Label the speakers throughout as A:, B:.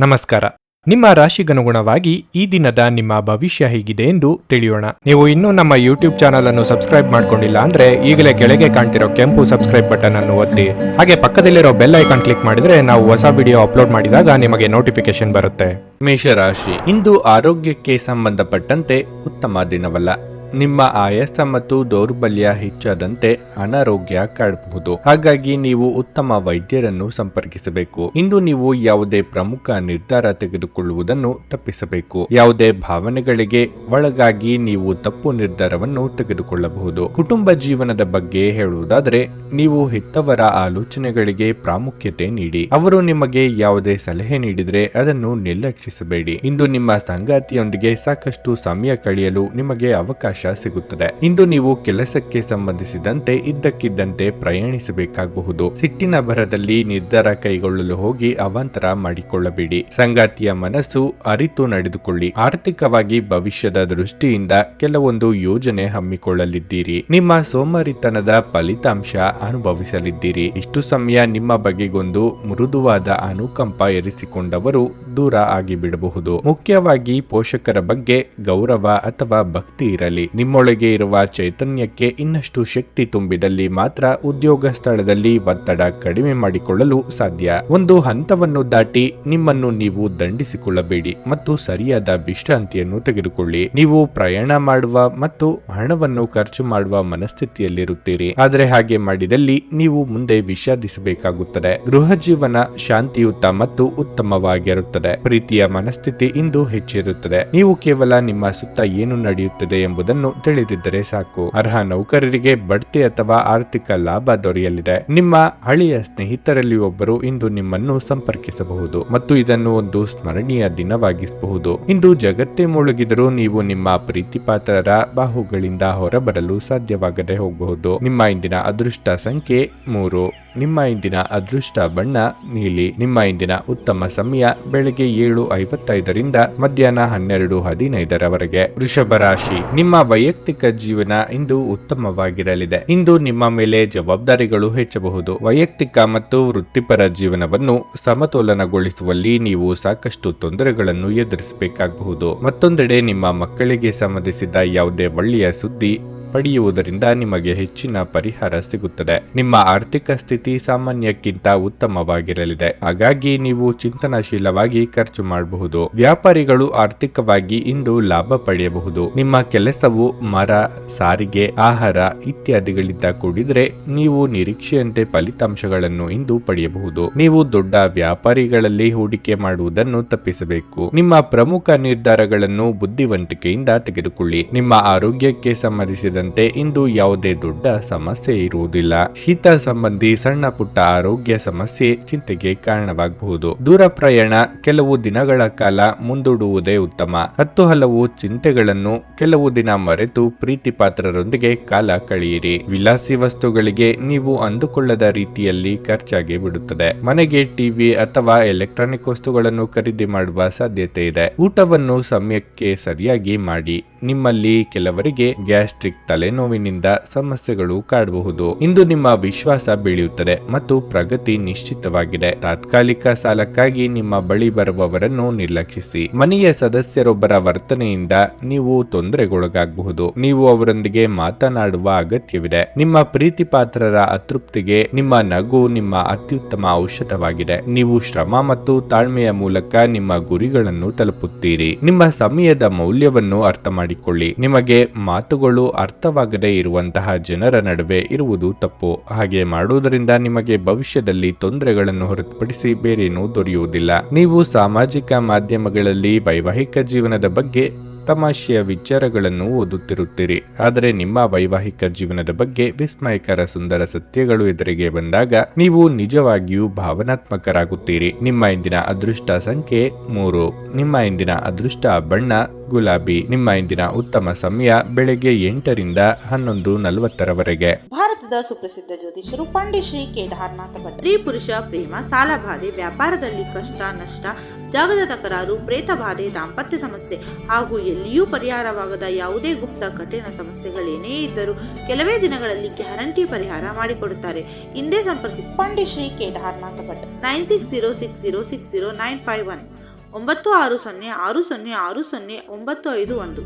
A: ನಮಸ್ಕಾರ. ನಿಮ್ಮ ರಾಶಿಗನುಗುಣವಾಗಿ ಈ ದಿನದ ನಿಮ್ಮ ಭವಿಷ್ಯ ಹೇಗಿದೆ ಎಂದು ತಿಳಿಯೋಣ. ನೀವು ಇನ್ನೂ ನಮ್ಮ ಯೂಟ್ಯೂಬ್ ಚಾನಲ್ ಅನ್ನು ಸಬ್ಸ್ಕ್ರೈಬ್ ಮಾಡ್ಕೊಂಡಿಲ್ಲ ಅಂದ್ರೆ ಈಗಲೇ ಕೆಳಗೆ ಕಾಣ್ತಿರೋ ಕೆಂಪು ಸಬ್ಸ್ಕ್ರೈಬ್ ಬಟನ್ ಅನ್ನು ಒತ್ತಿ. ಹಾಗೆ ಪಕ್ಕದಲ್ಲಿರೋ ಬೆಲ್ ಐಕಾನ್ ಕ್ಲಿಕ್ ಮಾಡಿದ್ರೆ ನಾವು ಹೊಸ ವಿಡಿಯೋ ಅಪ್ಲೋಡ್ ಮಾಡಿದಾಗ ನಿಮಗೆ ನೋಟಿಫಿಕೇಶನ್ ಬರುತ್ತೆ.
B: ಮೇಷರಾಶಿ, ಇಂದು ಆರೋಗ್ಯಕ್ಕೆ ಸಂಬಂಧಪಟ್ಟಂತೆ ಉತ್ತಮ ದಿನವಲ್ಲ. ನಿಮ್ಮ ಆಯಾಸ ಮತ್ತು ದೌರ್ಬಲ್ಯ ಹೆಚ್ಚಾದಂತೆ ಅನಾರೋಗ್ಯ ಕಾಡಬಹುದು. ಹಾಗಾಗಿ ನೀವು ಉತ್ತಮ ವೈದ್ಯರನ್ನು ಸಂಪರ್ಕಿಸಬೇಕು. ಇಂದು ನೀವು ಯಾವುದೇ ಪ್ರಮುಖ ನಿರ್ಧಾರ ತೆಗೆದುಕೊಳ್ಳುವುದನ್ನು ತಪ್ಪಿಸಬೇಕು. ಯಾವುದೇ ಭಾವನೆಗಳಿಗೆ ಒಳಗಾಗಿ ನೀವು ತಪ್ಪು ನಿರ್ಧಾರವನ್ನು ತೆಗೆದುಕೊಳ್ಳಬಹುದು. ಕುಟುಂಬ ಜೀವನದ ಬಗ್ಗೆ ಹೇಳುವುದಾದರೆ, ನೀವು ಹೆತ್ತವರ ಆಲೋಚನೆಗಳಿಗೆ ಪ್ರಾಮುಖ್ಯತೆ ನೀಡಿ. ಅವರು ನಿಮಗೆ ಯಾವುದೇ ಸಲಹೆ ನೀಡಿದರೆ ಅದನ್ನು ನಿರ್ಲಕ್ಷಿಸಬೇಡಿ. ಇಂದು ನಿಮ್ಮ ಸಂಗಾತಿಯೊಂದಿಗೆ ಸಾಕಷ್ಟು ಸಮಯ ಕಳೆಯಲು ನಿಮಗೆ ಅವಕಾಶ ಸಿಗುತ್ತದೆ. ಇಂದು ನೀವು ಕೆಲಸಕ್ಕೆ ಸಂಬಂಧಿಸಿದಂತೆ ಇದ್ದಕ್ಕಿದ್ದಂತೆ ಪ್ರಯಾಣಿಸಬೇಕಾಗಬಹುದು. ಸಿಟ್ಟಿನ ಭರದಲ್ಲಿ ನಿರ್ಧಾರ ಕೈಗೊಳ್ಳಲು ಹೋಗಿ ಅವಾಂತರ ಮಾಡಿಕೊಳ್ಳಬೇಡಿ. ಸಂಗಾತಿಯ ಮನಸ್ಸು ಅರಿತು ನಡೆದುಕೊಳ್ಳಿ. ಆರ್ಥಿಕವಾಗಿ ಭವಿಷ್ಯದ ದೃಷ್ಟಿಯಿಂದ ಕೆಲವೊಂದು ಯೋಜನೆ ಹಮ್ಮಿಕೊಳ್ಳಲಿದ್ದೀರಿ. ನಿಮ್ಮ ಸೋಮಾರಿತನದ ಫಲಿತಾಂಶ ಅನುಭವಿಸಲಿದ್ದೀರಿ. ಇಷ್ಟು ಸಮಯ ನಿಮ್ಮ ಬಗೆಗೊಂದು ಮೃದುವಾದ ಅನುಕಂಪ ಇರಿಸಿಕೊಂಡವರು ದೂರ ಆಗಿಬಿಡಬಹುದು. ಮುಖ್ಯವಾಗಿ ಪೋಷಕರ ಬಗ್ಗೆ ಗೌರವ ಅಥವಾ ಭಕ್ತಿ ಇರಲಿ. ನಿಮ್ಮೊಳಗೆ ಇರುವ ಚೈತನ್ಯಕ್ಕೆ ಇನ್ನಷ್ಟು ಶಕ್ತಿ ತುಂಬಿದಲ್ಲಿ ಮಾತ್ರ ಉದ್ಯೋಗ ಸ್ಥಳದಲ್ಲಿ ಒತ್ತಡ ಕಡಿಮೆ ಮಾಡಿಕೊಳ್ಳಲು ಸಾಧ್ಯ. ಒಂದು ಹಂತವನ್ನು ದಾಟಿ ನಿಮ್ಮನ್ನು ನೀವು ದಂಡಿಸಿಕೊಳ್ಳಬೇಡಿ ಮತ್ತು ಸರಿಯಾದ ವಿಶ್ರಾಂತಿಯನ್ನು ತೆಗೆದುಕೊಳ್ಳಿ. ನೀವು ಪ್ರಯಾಣ ಮಾಡುವ ಮತ್ತು ಹಣವನ್ನು ಖರ್ಚು ಮಾಡುವ ಮನಸ್ಥಿತಿಯಲ್ಲಿರುತ್ತೀರಿ. ಆದರೆ ಹಾಗೆ ಮಾಡಿದಲ್ಲಿ ನೀವು ಮುಂದೆ ವಿಷಾದಿಸಬೇಕಾಗುತ್ತದೆ. ಗೃಹ ಜೀವನ ಶಾಂತಿಯುತ ಮತ್ತು ಉತ್ತಮವಾಗಿರುತ್ತದೆ. ಪ್ರೀತಿಯ ಮನಸ್ಥಿತಿ ಇಂದು ಹೆಚ್ಚಿರುತ್ತದೆ. ನೀವು ಕೇವಲ ನಿಮ್ಮ ಸುತ್ತ ಏನು ನಡೆಯುತ್ತದೆ ಎಂಬುದನ್ನು ತಿಳಿದಿದ್ದರೆ ಸಾಕು. ಅರ್ಹ ನೌಕರರಿಗೆ ಬಡ್ತಿ ಅಥವಾ ಆರ್ಥಿಕ ಲಾಭ ದೊರೆಯಲಿದೆ. ನಿಮ್ಮ ಹಳೆಯ ಸ್ನೇಹಿತರಲ್ಲಿ ಒಬ್ಬರು ಇಂದು ನಿಮ್ಮನ್ನು ಸಂಪರ್ಕಿಸಬಹುದು ಮತ್ತು ಇದನ್ನು ಒಂದು ಸ್ಮರಣೀಯ ದಿನವಾಗಿಸಬಹುದು. ಇಂದು ಜಗತ್ತೇ ಮುಳುಗಿದರೂ ನೀವು ನಿಮ್ಮ ಪ್ರೀತಿಪಾತ್ರರ ಬಾಹುಗಳಿಂದ ಹೊರಬರಲು ಸಾಧ್ಯವಾಗದೆ ಹೋಗಬಹುದು. ನಿಮ್ಮ ಇಂದಿನ ಅದೃಷ್ಟ ಸಂಖ್ಯೆ 3. ನಿಮ್ಮ ಇಂದಿನ ಅದೃಷ್ಟ ಬಣ್ಣ ನೀಲಿ. ನಿಮ್ಮ ಇಂದಿನ ಉತ್ತಮ ಸಮಯ ಬೆಳಗ್ಗೆ 7:55ರಿಂದ ಮಧ್ಯಾಹ್ನ 12:15ರವರೆಗೆ. ವೃಷಭ ರಾಶಿ, ನಿಮ್ಮ ವೈಯಕ್ತಿಕ ಜೀವನ ಇಂದು ಉತ್ತಮವಾಗಿರಲಿದೆ. ಇಂದು ನಿಮ್ಮ ಮೇಲೆ ಜವಾಬ್ದಾರಿಗಳು ಹೆಚ್ಚಬಹುದು. ವೈಯಕ್ತಿಕ ಮತ್ತು ವೃತ್ತಿಪರ ಜೀವನವನ್ನು ಸಮತೋಲನಗೊಳಿಸುವಲ್ಲಿ ನೀವು ಸಾಕಷ್ಟು ತೊಂದರೆಗಳನ್ನು ಎದುರಿಸಬೇಕಾಗಬಹುದು. ಮತ್ತೊಂದೆಡೆ ನಿಮ್ಮ ಮಕ್ಕಳಿಗೆ ಸಂಬಂಧಿಸಿದ ಯಾವುದೇ ಒಳ್ಳೆಯ ಸುದ್ದಿ ಪಡೆಯುವುದರಿಂದ ನಿಮಗೆ ಹೆಚ್ಚಿನ ಪರಿಹಾರ ಸಿಗುತ್ತದೆ. ನಿಮ್ಮ ಆರ್ಥಿಕ ಸ್ಥಿತಿ ಸಾಮಾನ್ಯಕ್ಕಿಂತ ಉತ್ತಮವಾಗಿರಲಿದೆ. ಹಾಗಾಗಿ ನೀವು ಚಿಂತನಶೀಲವಾಗಿ ಖರ್ಚು ಮಾಡಬಹುದು. ವ್ಯಾಪಾರಿಗಳು ಆರ್ಥಿಕವಾಗಿ ಇಂದು ಲಾಭ ಪಡೆಯಬಹುದು. ನಿಮ್ಮ ಕೆಲಸವು ಮರ, ಸಾರಿಗೆ, ಆಹಾರ ಇತ್ಯಾದಿಗಳಿಂದ ಕೂಡಿದರೆ ನೀವು ನಿರೀಕ್ಷೆಯಂತೆ ಫಲಿತಾಂಶಗಳನ್ನು ಇಂದು ಪಡೆಯಬಹುದು. ನೀವು ದೊಡ್ಡ ವ್ಯಾಪಾರಿಗಳಲ್ಲಿ ಹೂಡಿಕೆ ಮಾಡುವುದನ್ನು ತಪ್ಪಿಸಬೇಕು. ನಿಮ್ಮ ಪ್ರಮುಖ ನಿರ್ಧಾರಗಳನ್ನು ಬುದ್ಧಿವಂತಿಕೆಯಿಂದ ತೆಗೆದುಕೊಳ್ಳಿ. ನಿಮ್ಮ ಆರೋಗ್ಯಕ್ಕೆ ಸಂಬಂಧಿಸಿದ ಇಂದು ಯಾವುದೇ ದೊಡ್ಡ ಸಮಸ್ಯೆ ಇರುವುದಿಲ್ಲ. ಶೀತ ಸಂಬಂಧಿ ಸಣ್ಣ ಪುಟ್ಟ ಆರೋಗ್ಯ ಸಮಸ್ಯೆ ಚಿಂತೆಗೆ ಕಾರಣವಾಗಬಹುದು. ದೂರ ಪ್ರಯಾಣ ಕೆಲವು ದಿನಗಳ ಕಾಲ ಮುಂದೂಡುವುದೇ ಉತ್ತಮ. ಹಲವು ಚಿಂತೆಗಳನ್ನು ಕೆಲವು ದಿನ ಮರೆತು ಪ್ರೀತಿ ಪಾತ್ರರೊಂದಿಗೆ ಕಾಲ ಕಳೆಯಿರಿ. ವಿಲಾಸಿ ವಸ್ತುಗಳಿಗೆ ನೀವು ಅಂದುಕೊಳ್ಳದ ರೀತಿಯಲ್ಲಿ ಖರ್ಚಾಗಿ ಬಿಡುತ್ತದೆ. ಮನೆಗೆ ಟಿವಿ ಅಥವಾ ಎಲೆಕ್ಟ್ರಾನಿಕ್ ವಸ್ತುಗಳನ್ನು ಖರೀದಿ ಮಾಡುವ ಸಾಧ್ಯತೆ ಇದೆ. ಊಟವನ್ನು ಸಮಯಕ್ಕೆ ಸರಿಯಾಗಿ ಮಾಡಿ. ನಿಮ್ಮಲ್ಲಿ ಕೆಲವರಿಗೆ ಗ್ಯಾಸ್ಟ್ರಿಕ್ ತಲೆನೋವಿನಿಂದ ಸಮಸ್ಯೆಗಳು ಕಾಡಬಹುದು. ಇಂದು ನಿಮ್ಮ ವಿಶ್ವಾಸ ಬೆಳೆಯುತ್ತದೆ ಮತ್ತು ಪ್ರಗತಿ ನಿಶ್ಚಿತವಾಗಿದೆ. ತಾತ್ಕಾಲಿಕ ಸಾಲಕ್ಕಾಗಿ ನಿಮ್ಮ ಬಳಿ ಬರುವವರನ್ನು ನಿರ್ಲಕ್ಷಿಸಿ. ಮನೆಯ ಸದಸ್ಯರೊಬ್ಬರ ವರ್ತನೆಯಿಂದ ನೀವು ತೊಂದರೆಗೊಳಗಾಗಬಹುದು. ನೀವು ಅವರೊಂದಿಗೆ ಮಾತನಾಡುವ ಅಗತ್ಯವಿದೆ. ನಿಮ್ಮ ಪ್ರೀತಿ ಪಾತ್ರರ ಅತೃಪ್ತಿಗೆ ನಿಮ್ಮ ನಗು ನಿಮ್ಮ ಅತ್ಯುತ್ತಮ ಔಷಧವಾಗಿದೆ. ನೀವು ಶ್ರಮ ಮತ್ತು ತಾಳ್ಮೆಯ ಮೂಲಕ ನಿಮ್ಮ ಗುರಿಗಳನ್ನು ತಲುಪುತ್ತೀರಿ. ನಿಮ್ಮ ಸಮಯದ ಮೌಲ್ಯವನ್ನು ಅರ್ಥ ಮಾಡಿಕೊಳ್ಳಿ. ನಿಮಗೆ ಮಾತುಗಳು ಅರ್ಥವಾಗದೇ ಇರುವಂತಹ ಜನರ ನಡುವೆ ಇರುವುದು ತಪ್ಪು. ಹಾಗೆ ಮಾಡುವುದರಿಂದ ನಿಮಗೆ ಭವಿಷ್ಯದಲ್ಲಿ ತೊಂದರೆಗಳನ್ನು ಹೊರತುಪಡಿಸಿ ಬೇರೇನೂ ದೊರೆಯುವುದಿಲ್ಲ. ನೀವು ಸಾಮಾಜಿಕ ಮಾಧ್ಯಮಗಳಲ್ಲಿ ವೈವಾಹಿಕ ಜೀವನದ ಬಗ್ಗೆ ತಮಾಷೆಯ ವಿಚಾರಗಳನ್ನು ಓದುತ್ತಿರುತ್ತೀರಿ. ಆದರೆ ನಿಮ್ಮ ವೈವಾಹಿಕ ಜೀವನದ ಬಗ್ಗೆ ವಿಸ್ಮಯಕರ ಸುಂದರ ಸತ್ಯಗಳು ಎದುರಿಗೆ ಬಂದಾಗ ನೀವು ನಿಜವಾಗಿಯೂ ಭಾವನಾತ್ಮಕರಾಗುತ್ತೀರಿ. ನಿಮ್ಮ ಇಂದಿನ ಅದೃಷ್ಟ ಸಂಖ್ಯೆ 3. ನಿಮ್ಮ ಇಂದಿನ ಅದೃಷ್ಟ ಬಣ್ಣ ಗುಲಾಬಿ. ನಿಮ್ಮ ಇಂದಿನ ಉತ್ತಮ ಸಮಯ ಬೆಳಗ್ಗೆ 8ರಿಂದ 11:40ರವರೆಗೆ.
C: ಭಾರತದ ಸುಪ್ರಸಿದ್ಧ ಜ್ಯೋತಿಷರು ಪಂಡಿತ್ ಶ್ರೀ ಕೇದಾರನಾಥ ಭಟ್. ಸ್ತ್ರೀ ಪುರುಷ ಪ್ರೇಮ, ಸಾಲಬಾಧೆ, ವ್ಯಾಪಾರದಲ್ಲಿ ಕಷ್ಟ ನಷ್ಟ, ಜಾಗದ ತಕರಾರು, ಪ್ರೇತ ಬಾಧೆ, ದಾಂಪತ್ಯ ಸಮಸ್ಯೆ ಹಾಗೂ ಎಲ್ಲಿಯೂ ಪರಿಹಾರವಾಗದ ಯಾವುದೇ ಗುಪ್ತ ಕಠಿಣ ಸಮಸ್ಯೆಗಳೇನೇ ಇದ್ದರೂ ಕೆಲವೇ ದಿನಗಳಲ್ಲಿ ಗ್ಯಾರಂಟಿ ಪರಿಹಾರ ಮಾಡಿಕೊಡುತ್ತಾರೆ. ಹಿಂದೆ ಸಂಪರ್ಕಿಸಿ ಪಂಡಿತ್ ಶ್ರೀ ಕೇದಾರನಾಥ ಭಟ್ 9606060951 9606060951.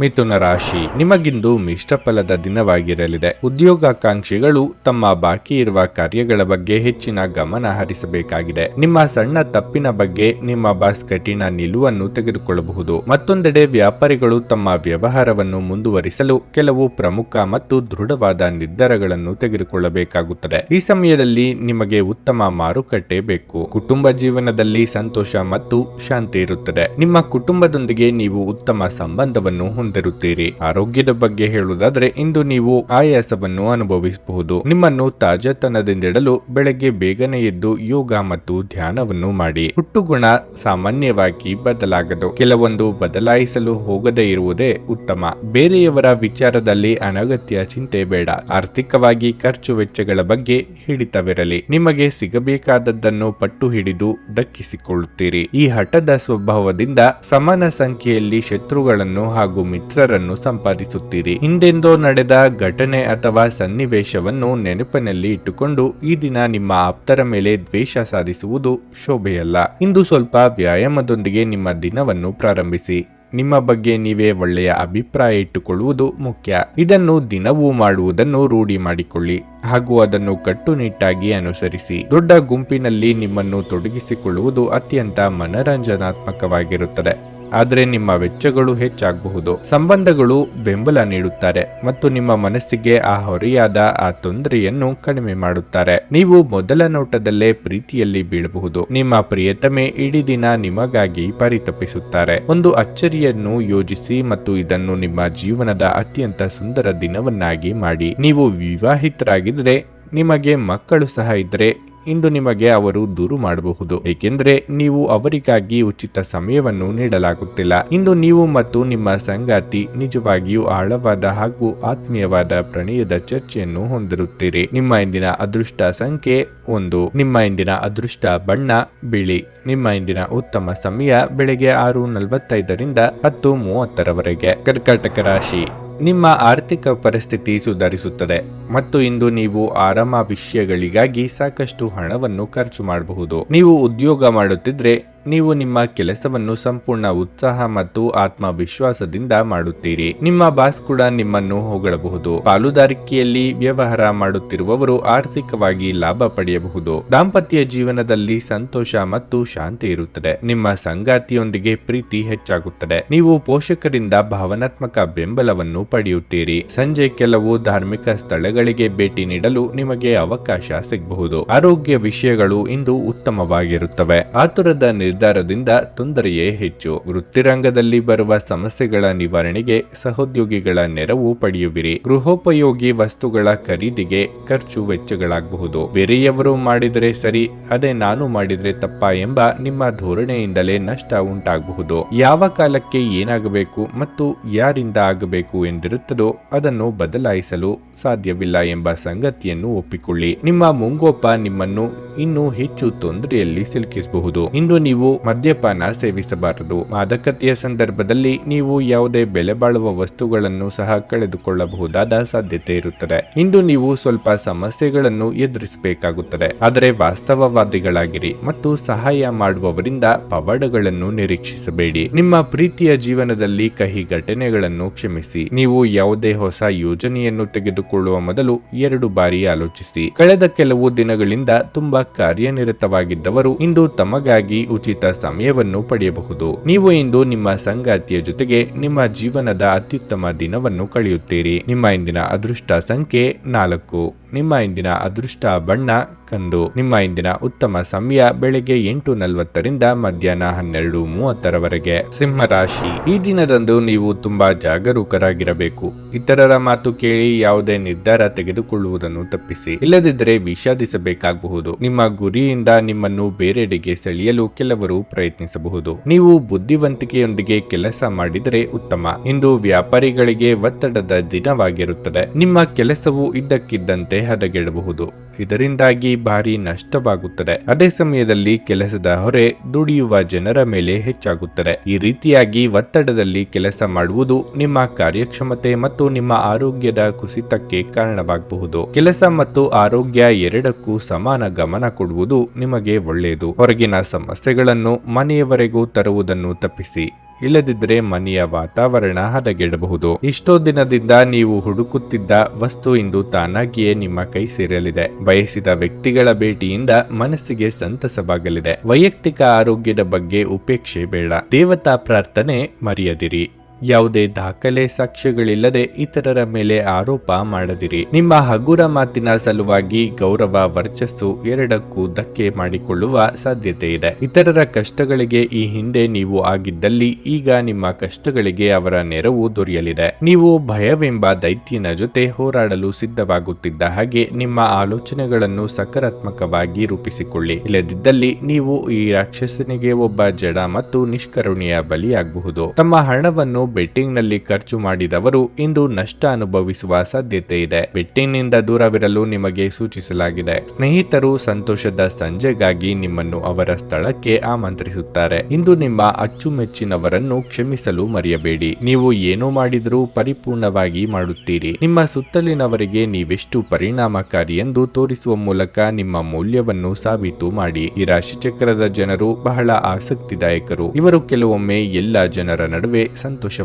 B: ಮಿಥುನ ರಾಶಿ, ನಿಮಗಿಂದು ಮಿಶ್ರ ಫಲದ ದಿನವಾಗಿರಲಿದೆ. ಉದ್ಯೋಗಾಕಾಂಕ್ಷಿಗಳು ತಮ್ಮ ಬಾಕಿ ಇರುವ ಕಾರ್ಯಗಳ ಬಗ್ಗೆ ಹೆಚ್ಚಿನ ಗಮನ ಹರಿಸಬೇಕಾಗಿದೆ. ನಿಮ್ಮ ಸಣ್ಣ ತಪ್ಪಿನ ಬಗ್ಗೆ ನಿಮ್ಮ ಬಾಸ್ ಕಠಿಣ ನಿಲುವನ್ನು ತೆಗೆದುಕೊಳ್ಳಬಹುದು. ಮತ್ತೊಂದೆಡೆ ವ್ಯಾಪಾರಿಗಳು ತಮ್ಮ ವ್ಯವಹಾರವನ್ನು ಮುಂದುವರಿಸಲು ಕೆಲವು ಪ್ರಮುಖ ಮತ್ತು ದೃಢವಾದ ನಿರ್ಧಾರಗಳನ್ನು ತೆಗೆದುಕೊಳ್ಳಬೇಕಾಗುತ್ತದೆ. ಈ ಸಮಯದಲ್ಲಿ ನಿಮಗೆ ಉತ್ತಮ ಮಾರುಕಟ್ಟೆ ಬೇಕು. ಕುಟುಂಬ ಜೀವನದಲ್ಲಿ ಸಂತೋಷ ಮತ್ತು ಶಾಂತಿ ಇರುತ್ತದೆ. ನಿಮ್ಮ ಕುಟುಂಬದೊಂದಿಗೆ ನೀವು ಉತ್ತಮ ಸಂಬಂಧವನ್ನು ಹೊಂದಿರುತ್ತೀರಿ. ಆರೋಗ್ಯದ ಬಗ್ಗೆ ಹೇಳುವುದಾದ್ರೆ ಇಂದು ನೀವು ಆಯಾಸವನ್ನು ಅನುಭವಿಸಬಹುದು. ನಿಮ್ಮನ್ನು ತಾಜಾತನದಿಂದಿಡಲು ಬೆಳಗ್ಗೆ ಬೇಗನೆ ಎದ್ದು ಯೋಗ ಮತ್ತು ಧ್ಯಾನವನ್ನು ಮಾಡಿ. ಹುಟ್ಟುಗುಣ ಸಾಮಾನ್ಯವಾಗಿ ಬದಲಾಗದು. ಕೆಲವೊಂದು ಬದಲಾಯಿಸಲು ಹೋಗದೇ ಇರುವುದೇ ಉತ್ತಮ. ಬೇರೆಯವರ ವಿಚಾರದಲ್ಲಿ ಅನಗತ್ಯ ಚಿಂತೆ ಬೇಡ. ಆರ್ಥಿಕವಾಗಿ ಖರ್ಚು ವೆಚ್ಚಗಳ ಬಗ್ಗೆ ಹಿಡಿತವಿರಲಿ. ನಿಮಗೆ ಸಿಗಬೇಕಾದದ್ದನ್ನು ಪಟ್ಟು ಹಿಡಿದು ದಕ್ಕಿಸಿಕೊಳ್ಳುತ್ತೀರಿ. ಈ ಹಠದ ಸ್ವಭಾವದಿಂದ ಸಮಾನ ಸಂಖ್ಯೆಯಲ್ಲಿ ಶತ್ರುಗಳನ್ನು ಹಾಗೂ ಮಿತ್ರರನ್ನು ಸಂಪಾದಿಸುತ್ತೀರಿ. ಹಿಂದೆಂದೋ ನಡೆದ ಘಟನೆ ಅಥವಾ ಸನ್ನಿವೇಶವನ್ನು ನೆನಪಿನಲ್ಲಿ ಇಟ್ಟುಕೊಂಡು ಈ ದಿನ ನಿಮ್ಮ ಆಪ್ತರ ಮೇಲೆ ದ್ವೇಷ ಸಾಧಿಸುವುದು ಶೋಭೆಯಲ್ಲ. ಇಂದು ಸ್ವಲ್ಪ ವ್ಯಾಯಾಮದೊಂದಿಗೆ ನಿಮ್ಮ ದಿನವನ್ನು ಪ್ರಾರಂಭಿಸಿ. ನಿಮ್ಮ ಬಗ್ಗೆ ನೀವೇ ಒಳ್ಳೆಯ ಅಭಿಪ್ರಾಯ ಇಟ್ಟುಕೊಳ್ಳುವುದು ಮುಖ್ಯ. ಇದನ್ನು ದಿನವೂ ಮಾಡುವುದನ್ನು ರೂಢಿ ಮಾಡಿಕೊಳ್ಳಿ ಹಾಗೂ ಅದನ್ನು ಕಟ್ಟುನಿಟ್ಟಾಗಿ ಅನುಸರಿಸಿ. ದೊಡ್ಡ ಗುಂಪಿನಲ್ಲಿ ನಿಮ್ಮನ್ನು ತೊಡಗಿಸಿಕೊಳ್ಳುವುದು ಅತ್ಯಂತ ಮನರಂಜನಾತ್ಮಕವಾಗಿರುತ್ತದೆ. ಆದರೆ ನಿಮ್ಮ ವೆಚ್ಚಗಳು ಹೆಚ್ಚಾಗಬಹುದು. ಸಂಬಂಧಗಳು ಬೆಂಬಲ ನೀಡುತ್ತಾರೆ ಮತ್ತು ನಿಮ್ಮ ಮನಸ್ಸಿಗೆ ಆ ಹೊರೆಯಾದ ಆ ತೊಂದರೆಯನ್ನು ಕಡಿಮೆ ಮಾಡುತ್ತಾರೆ. ನೀವು ಮೊದಲ ನೋಟದಲ್ಲೇ ಪ್ರೀತಿಯಲ್ಲಿ ಬೀಳಬಹುದು. ನಿಮ್ಮ ಪ್ರಿಯತಮೆ ಇಡೀ ದಿನ ನಿಮಗಾಗಿ ಪರಿತಪಿಸುತ್ತಾರೆ. ಒಂದು ಅಚ್ಚರಿಯನ್ನು ಯೋಜಿಸಿ ಮತ್ತು ಇದನ್ನು ನಿಮ್ಮ ಜೀವನದ ಅತ್ಯಂತ ಸುಂದರ ದಿನವನ್ನಾಗಿ ಮಾಡಿ. ನೀವು ವಿವಾಹಿತರಾಗಿದ್ದರೆ, ನಿಮಗೆ ಮಕ್ಕಳು ಸಹ ಇದ್ದರೆ ಇಂದು ನಿಮಗೆ ಅವರು ದೂರು ಮಾಡಬಹುದು, ಏಕೆಂದರೆ ನೀವು ಅವರಿಗಾಗಿ ಉಚಿತ ಸಮಯವನ್ನು ನೀಡಲಾಗುತ್ತಿಲ್ಲ. ಇಂದು ನೀವು ಮತ್ತು ನಿಮ್ಮ ಸಂಗಾತಿ ನಿಜವಾಗಿಯೂ ಆಳವಾದ ಹಾಗೂ ಆತ್ಮೀಯವಾದ ಪ್ರಣಯದ ಚರ್ಚೆಯನ್ನು ಹೊಂದಿರುತ್ತೀರಿ. ನಿಮ್ಮ ಇಂದಿನ ಅದೃಷ್ಟ ಸಂಖ್ಯೆ 1. ನಿಮ್ಮ ಇಂದಿನ ಅದೃಷ್ಟ ಬಣ್ಣ ಬಿಳಿ. ನಿಮ್ಮ ಇಂದಿನ ಉತ್ತಮ ಸಮಯ ಬೆಳಗ್ಗೆ 6:45ರಿಂದ 10:30ರವರೆಗೆ. ಕರ್ಕಾಟಕ ರಾಶಿ, ನಿಮ್ಮ ಆರ್ಥಿಕ ಪರಿಸ್ಥಿತಿ ಸುಧಾರಿಸುತ್ತದೆ ಮತ್ತು ಇಂದು ನೀವು ಆರಾಮ ವಿಷಯಗಳಿಗಾಗಿ ಸಾಕಷ್ಟು ಹಣವನ್ನು ಖರ್ಚು ಮಾಡಬಹುದು. ನೀವು ಉದ್ಯೋಗ ಮಾಡುತ್ತಿದ್ರೆ ನೀವು ನಿಮ್ಮ ಕೆಲಸವನ್ನು ಸಂಪೂರ್ಣ ಉತ್ಸಾಹ ಮತ್ತು ಆತ್ಮವಿಶ್ವಾಸದಿಂದ ಮಾಡುತ್ತೀರಿ. ನಿಮ್ಮ ಬಾಸ್ ಕೂಡ ನಿಮ್ಮನ್ನು ಹೊಗಳಬಹುದು. ಪಾಲುದಾರಿಕೆಯಲ್ಲಿ ವ್ಯವಹಾರ ಮಾಡುತ್ತಿರುವವರು ಆರ್ಥಿಕವಾಗಿ ಲಾಭ ಪಡೆಯಬಹುದು. ದಾಂಪತ್ಯ ಜೀವನದಲ್ಲಿ ಸಂತೋಷ ಮತ್ತು ಶಾಂತಿ ಇರುತ್ತದೆ. ನಿಮ್ಮ ಸಂಗಾತಿಯೊಂದಿಗೆ ಪ್ರೀತಿ ಹೆಚ್ಚಾಗುತ್ತದೆ. ನೀವು ಪೋಷಕರಿಂದ ಭಾವನಾತ್ಮಕ ಬೆಂಬಲವನ್ನು ಪಡೆಯುತ್ತೀರಿ. ಸಂಜೆ ಕೆಲವು ಧಾರ್ಮಿಕ ಸ್ಥಳಗಳಿಗೆ ಭೇಟಿ ನೀಡಲು ನಿಮಗೆ ಅವಕಾಶ ಸಿಗಬಹುದು. ಆರೋಗ್ಯ ವಿಷಯಗಳು ಇಂದು ಉತ್ತಮವಾಗಿರುತ್ತವೆ. ಆತುರದ ನಿರ್ಧಾರದಿಂದ ತೊಂದರೆಯೇ ಹೆಚ್ಚು. ವೃತ್ತಿರಂಗದಲ್ಲಿ ಬರುವ ಸಮಸ್ಯೆಗಳ ನಿವಾರಣೆಗೆ ಸಹೋದ್ಯೋಗಿಗಳ ನೆರವು ಪಡೆಯುವಿರಿ. ಗೃಹೋಪಯೋಗಿ ವಸ್ತುಗಳ ಖರೀದಿಗೆ ಖರ್ಚು ವೆಚ್ಚಗಳಾಗಬಹುದು. ಬೇರೆಯವರು ಮಾಡಿದರೆ ಸರಿ, ಅದೇ ನಾನು ಮಾಡಿದ್ರೆ ತಪ್ಪಾ ಎಂಬ ನಿಮ್ಮ ಧೋರಣೆಯಿಂದಲೇ ನಷ್ಟ ಉಂಟಾಗಬಹುದು. ಯಾವ ಕಾಲಕ್ಕೆ ಏನಾಗಬೇಕು ಮತ್ತು ಯಾರಿಂದ ಆಗಬೇಕು ಎಂದಿರುತ್ತದೋ ಅದನ್ನು ಬದಲಾಯಿಸಲು ಸಾಧ್ಯವಿಲ್ಲ ಎಂಬ ಸಂಗತಿಯನ್ನು ಒಪ್ಪಿಕೊಳ್ಳಿ. ನಿಮ್ಮ ಮುಂಗೋಪ ನಿಮ್ಮನ್ನು ಇನ್ನೂ ಹೆಚ್ಚು ತೊಂದರೆಯಲ್ಲಿ ಸಿಲುಕಿಸಬಹುದು. ಇಂದು ನೀವು ಮದ್ಯಪಾನ ಸೇವಿಸಬಾರದು. ಮಾದಕತೆಯ ಸಂದರ್ಭದಲ್ಲಿ ನೀವು ಯಾವುದೇ ಬೆಲೆ ಬಾಳುವ ವಸ್ತುಗಳನ್ನು ಸಹ ಕಳೆದುಕೊಳ್ಳಬಹುದಾದ ಸಾಧ್ಯತೆ ಇರುತ್ತದೆ. ಇಂದು ನೀವು ಸ್ವಲ್ಪ ಸಮಸ್ಯೆಗಳನ್ನು ಎದುರಿಸಬೇಕಾಗುತ್ತದೆ. ಆದರೆ ವಾಸ್ತವವಾದಿಗಳಾಗಿರಿ ಮತ್ತು ಸಹಾಯ ಮಾಡುವವರಿಂದ ಪವಾಡಗಳನ್ನು ನಿರೀಕ್ಷಿಸಬೇಡಿ. ನಿಮ್ಮ ಪ್ರೀತಿಯ ಜೀವನದಲ್ಲಿ ಕಹಿ ಘಟನೆಗಳನ್ನು ಕ್ಷಮಿಸಿ. ನೀವು ಯಾವುದೇ ಹೊಸ ಯೋಜನೆಯನ್ನು ತೆಗೆದುಕೊಳ್ಳುವ ಮೊದಲು 2 ಬಾರಿ ಆಲೋಚಿಸಿ. ಕಳೆದ ಕೆಲವು ದಿನಗಳಿಂದ ತುಂಬಾ ಕಾರ್ಯನಿರತವಾಗಿದ್ದವರು ಇಂದು ತಮಗಾಗಿ ಉಚಿತ ಸಮಯವನ್ನು ಪಡೆಯಬಹುದು. ನೀವು ಇಂದು ನಿಮ್ಮ ಸಂಗಾತಿಯ ಜೊತೆಗೆ ನಿಮ್ಮ ಜೀವನದ ಅತ್ಯುತ್ತಮ ದಿನವನ್ನು ಕಳೆಯುತ್ತೀರಿ. ನಿಮ್ಮ ಇಂದಿನ ಅದೃಷ್ಟ ಸಂಖ್ಯೆ 4. ನಿಮ್ಮ ಇಂದಿನ ಅದೃಷ್ಟ ಬಣ್ಣ ಕಂದು. ನಿಮ್ಮ ಇಂದಿನ ಉತ್ತಮ ಸಮಯ ಬೆಳಗ್ಗೆ 8:40ರಿಂದ ಮಧ್ಯಾಹ್ನ 12:30ರವರೆಗೆ. ಸಿಂಹರಾಶಿ, ಈ ದಿನದಂದು ನೀವು ತುಂಬಾ ಜಾಗರೂಕರಾಗಿರಬೇಕು. ಇತರರ ಮಾತು ಕೇಳಿ ಯಾವುದೇ ನಿರ್ಧಾರ ತೆಗೆದುಕೊಳ್ಳುವುದನ್ನು ತಪ್ಪಿಸಿ, ಇಲ್ಲದಿದ್ದರೆ ವಿಷಾದಿಸಬೇಕಾಗಬಹುದು. ನಿಮ್ಮ ಗುರಿಯಿಂದ ನಿಮ್ಮನ್ನು ಬೇರೆಡೆಗೆ ಸೆಳೆಯಲು ಕೆಲವರು ಪ್ರಯತ್ನಿಸಬಹುದು. ನೀವು ಬುದ್ಧಿವಂತಿಕೆಯೊಂದಿಗೆ ಕೆಲಸ ಮಾಡಿದರೆ ಉತ್ತಮ. ಇಂದು ವ್ಯಾಪಾರಿಗಳಿಗೆ ಒತ್ತಡದ ದಿನವಾಗಿರುತ್ತದೆ. ನಿಮ್ಮ ಕೆಲಸವು ಇದ್ದಕ್ಕಿದ್ದಂತೆ ಹದಗೆಡಬಹುದು. ಇದರಿಂದಾಗಿ ಭಾರಿ ನಷ್ಟವಾಗುತ್ತದೆ. ಅದೇ ಸಮಯದಲ್ಲಿ ಕೆಲಸದ ಹೊರೆ ದುಡಿಯುವ ಜನರ ಮೇಲೆ ಹೆಚ್ಚಾಗುತ್ತದೆ. ಈ ರೀತಿಯಾಗಿ ಒತ್ತಡದಲ್ಲಿ ಕೆಲಸ ಮಾಡುವುದು ನಿಮ್ಮ ಕಾರ್ಯಕ್ಷಮತೆ ಮತ್ತು ನಿಮ್ಮ ಆರೋಗ್ಯದ ಕುಸಿತಕ್ಕೆ ಕಾರಣವಾಗಬಹುದು. ಕೆಲಸ ಮತ್ತು ಆರೋಗ್ಯ ಎರಡಕ್ಕೂ ಸಮಾನ ಗಮನ ಕೊಡುವುದು ನಿಮಗೆ ಒಳ್ಳೆಯದು. ಹೊರಗಿನ ಸಮಸ್ಯೆಗಳನ್ನು ಮನೆಯವರೆಗೂ ತರುವುದನ್ನು ತಪ್ಪಿಸಿ, ಇಲ್ಲದಿದ್ದರೆ ಮನೆಯ ವಾತಾವರಣ ಹದಗೆಡಬಹುದು. ಇಷ್ಟೋ ದಿನದಿಂದ ನೀವು ಹುಡುಕುತ್ತಿದ್ದ ವಸ್ತು ಇಂದು ತಾನಾಗಿಯೇ ನಿಮ್ಮ ಕೈ ಸೇರಲಿದೆ. ಬಯಸಿದ ವ್ಯಕ್ತಿಗಳ ಭೇಟಿಯಿಂದ ಮನಸ್ಸಿಗೆ ಸಂತಸವಾಗಲಿದೆ. ವೈಯಕ್ತಿಕ ಆರೋಗ್ಯದ ಬಗ್ಗೆ ಉಪೇಕ್ಷೆ ಬೇಡ. ದೇವತಾ ಪ್ರಾರ್ಥನೆ ಮರೆಯದಿರಿ. ಯಾವುದೇ ದಾಖಲೆ ಸಾಕ್ಷ್ಯಗಳಿಲ್ಲದೆ ಇತರರ ಮೇಲೆ ಆರೋಪ ಮಾಡದಿರಿ. ನಿಮ್ಮ ಹಗುರ ಮಾತಿನ ಸಲುವಾಗಿ ಗೌರವ, ವರ್ಚಸ್ಸು ಎರಡಕ್ಕೂ ಧಕ್ಕೆ ಮಾಡಿಕೊಳ್ಳುವ ಸಾಧ್ಯತೆ ಇದೆ. ಇತರರ ಕಷ್ಟಗಳಿಗೆ ಈ ಹಿಂದೆ ನೀವು ಆಗಿದ್ದಲ್ಲಿ ಈಗ ನಿಮ್ಮ ಕಷ್ಟಗಳಿಗೆ ಅವರ ನೆರವು ದೊರೆಯಲಿದೆ. ನೀವು ಭಯವೆಂಬ ದೈತ್ಯನ ಜೊತೆ ಹೋರಾಡಲು ಸಿದ್ಧವಾಗುತ್ತಿದ್ದ ಹಾಗೆ ನಿಮ್ಮ ಆಲೋಚನೆಗಳನ್ನು ಸಕಾರಾತ್ಮಕವಾಗಿ ರೂಪಿಸಿಕೊಳ್ಳಿ. ಇಲ್ಲದಿದ್ದಲ್ಲಿ ನೀವು ಈ ರಾಕ್ಷಸನಿಗೆ ಒಬ್ಬ ಜಡ ಮತ್ತು ನಿಷ್ಕರುಣೆಯ ಬಲಿಯಾಗಬಹುದು. ತಮ್ಮ ಹಣವನ್ನು ಬೆಟ್ಟಿಂಗ್ ನಲ್ಲಿ ಖರ್ಚು ಮಾಡಿದವರು ಇಂದು ನಷ್ಟ ಅನುಭವಿಸುವ ಸಾಧ್ಯತೆ ಇದೆ. ಬೆಟ್ಟಿಂಗ್ ನಿಂದ ದೂರವಿರಲು ನಿಮಗೆ ಸೂಚಿಸಲಾಗಿದೆ. ಸ್ನೇಹಿತರು ಸಂತೋಷದ ಸಂಜೆಗಾಗಿ ನಿಮ್ಮನ್ನು ಅವರ ಸ್ಥಳಕ್ಕೆ ಆಮಂತ್ರಿಸುತ್ತಾರೆ. ಇಂದು ನಿಮ್ಮ ಅಚ್ಚುಮೆಚ್ಚಿನವರನ್ನು ಕ್ಷಮಿಸಲು ಮರೆಯಬೇಡಿ. ನೀವು ಏನು ಮಾಡಿದರೂ ಪರಿಪೂರ್ಣವಾಗಿ ಮಾಡುತ್ತೀರಿ. ನಿಮ್ಮ ಸುತ್ತಲಿನವರಿಗೆ ನೀವೆಷ್ಟು ಪರಿಣಾಮಕಾರಿ ಎಂದು ತೋರಿಸುವ ಮೂಲಕ ನಿಮ್ಮ ಮೌಲ್ಯವನ್ನು ಸಾಬೀತು ಮಾಡಿ. ಈ ರಾಶಿಚಕ್ರದ ಜನರು ಬಹಳ ಆಸಕ್ತಿದಾಯಕರು. ಇವರು ಕೆಲವೊಮ್ಮೆ ಎಲ್ಲ ಜನರ ನಡುವೆ ಸಂತೋಷವಾಗಿರುತ್ತಾರೆ,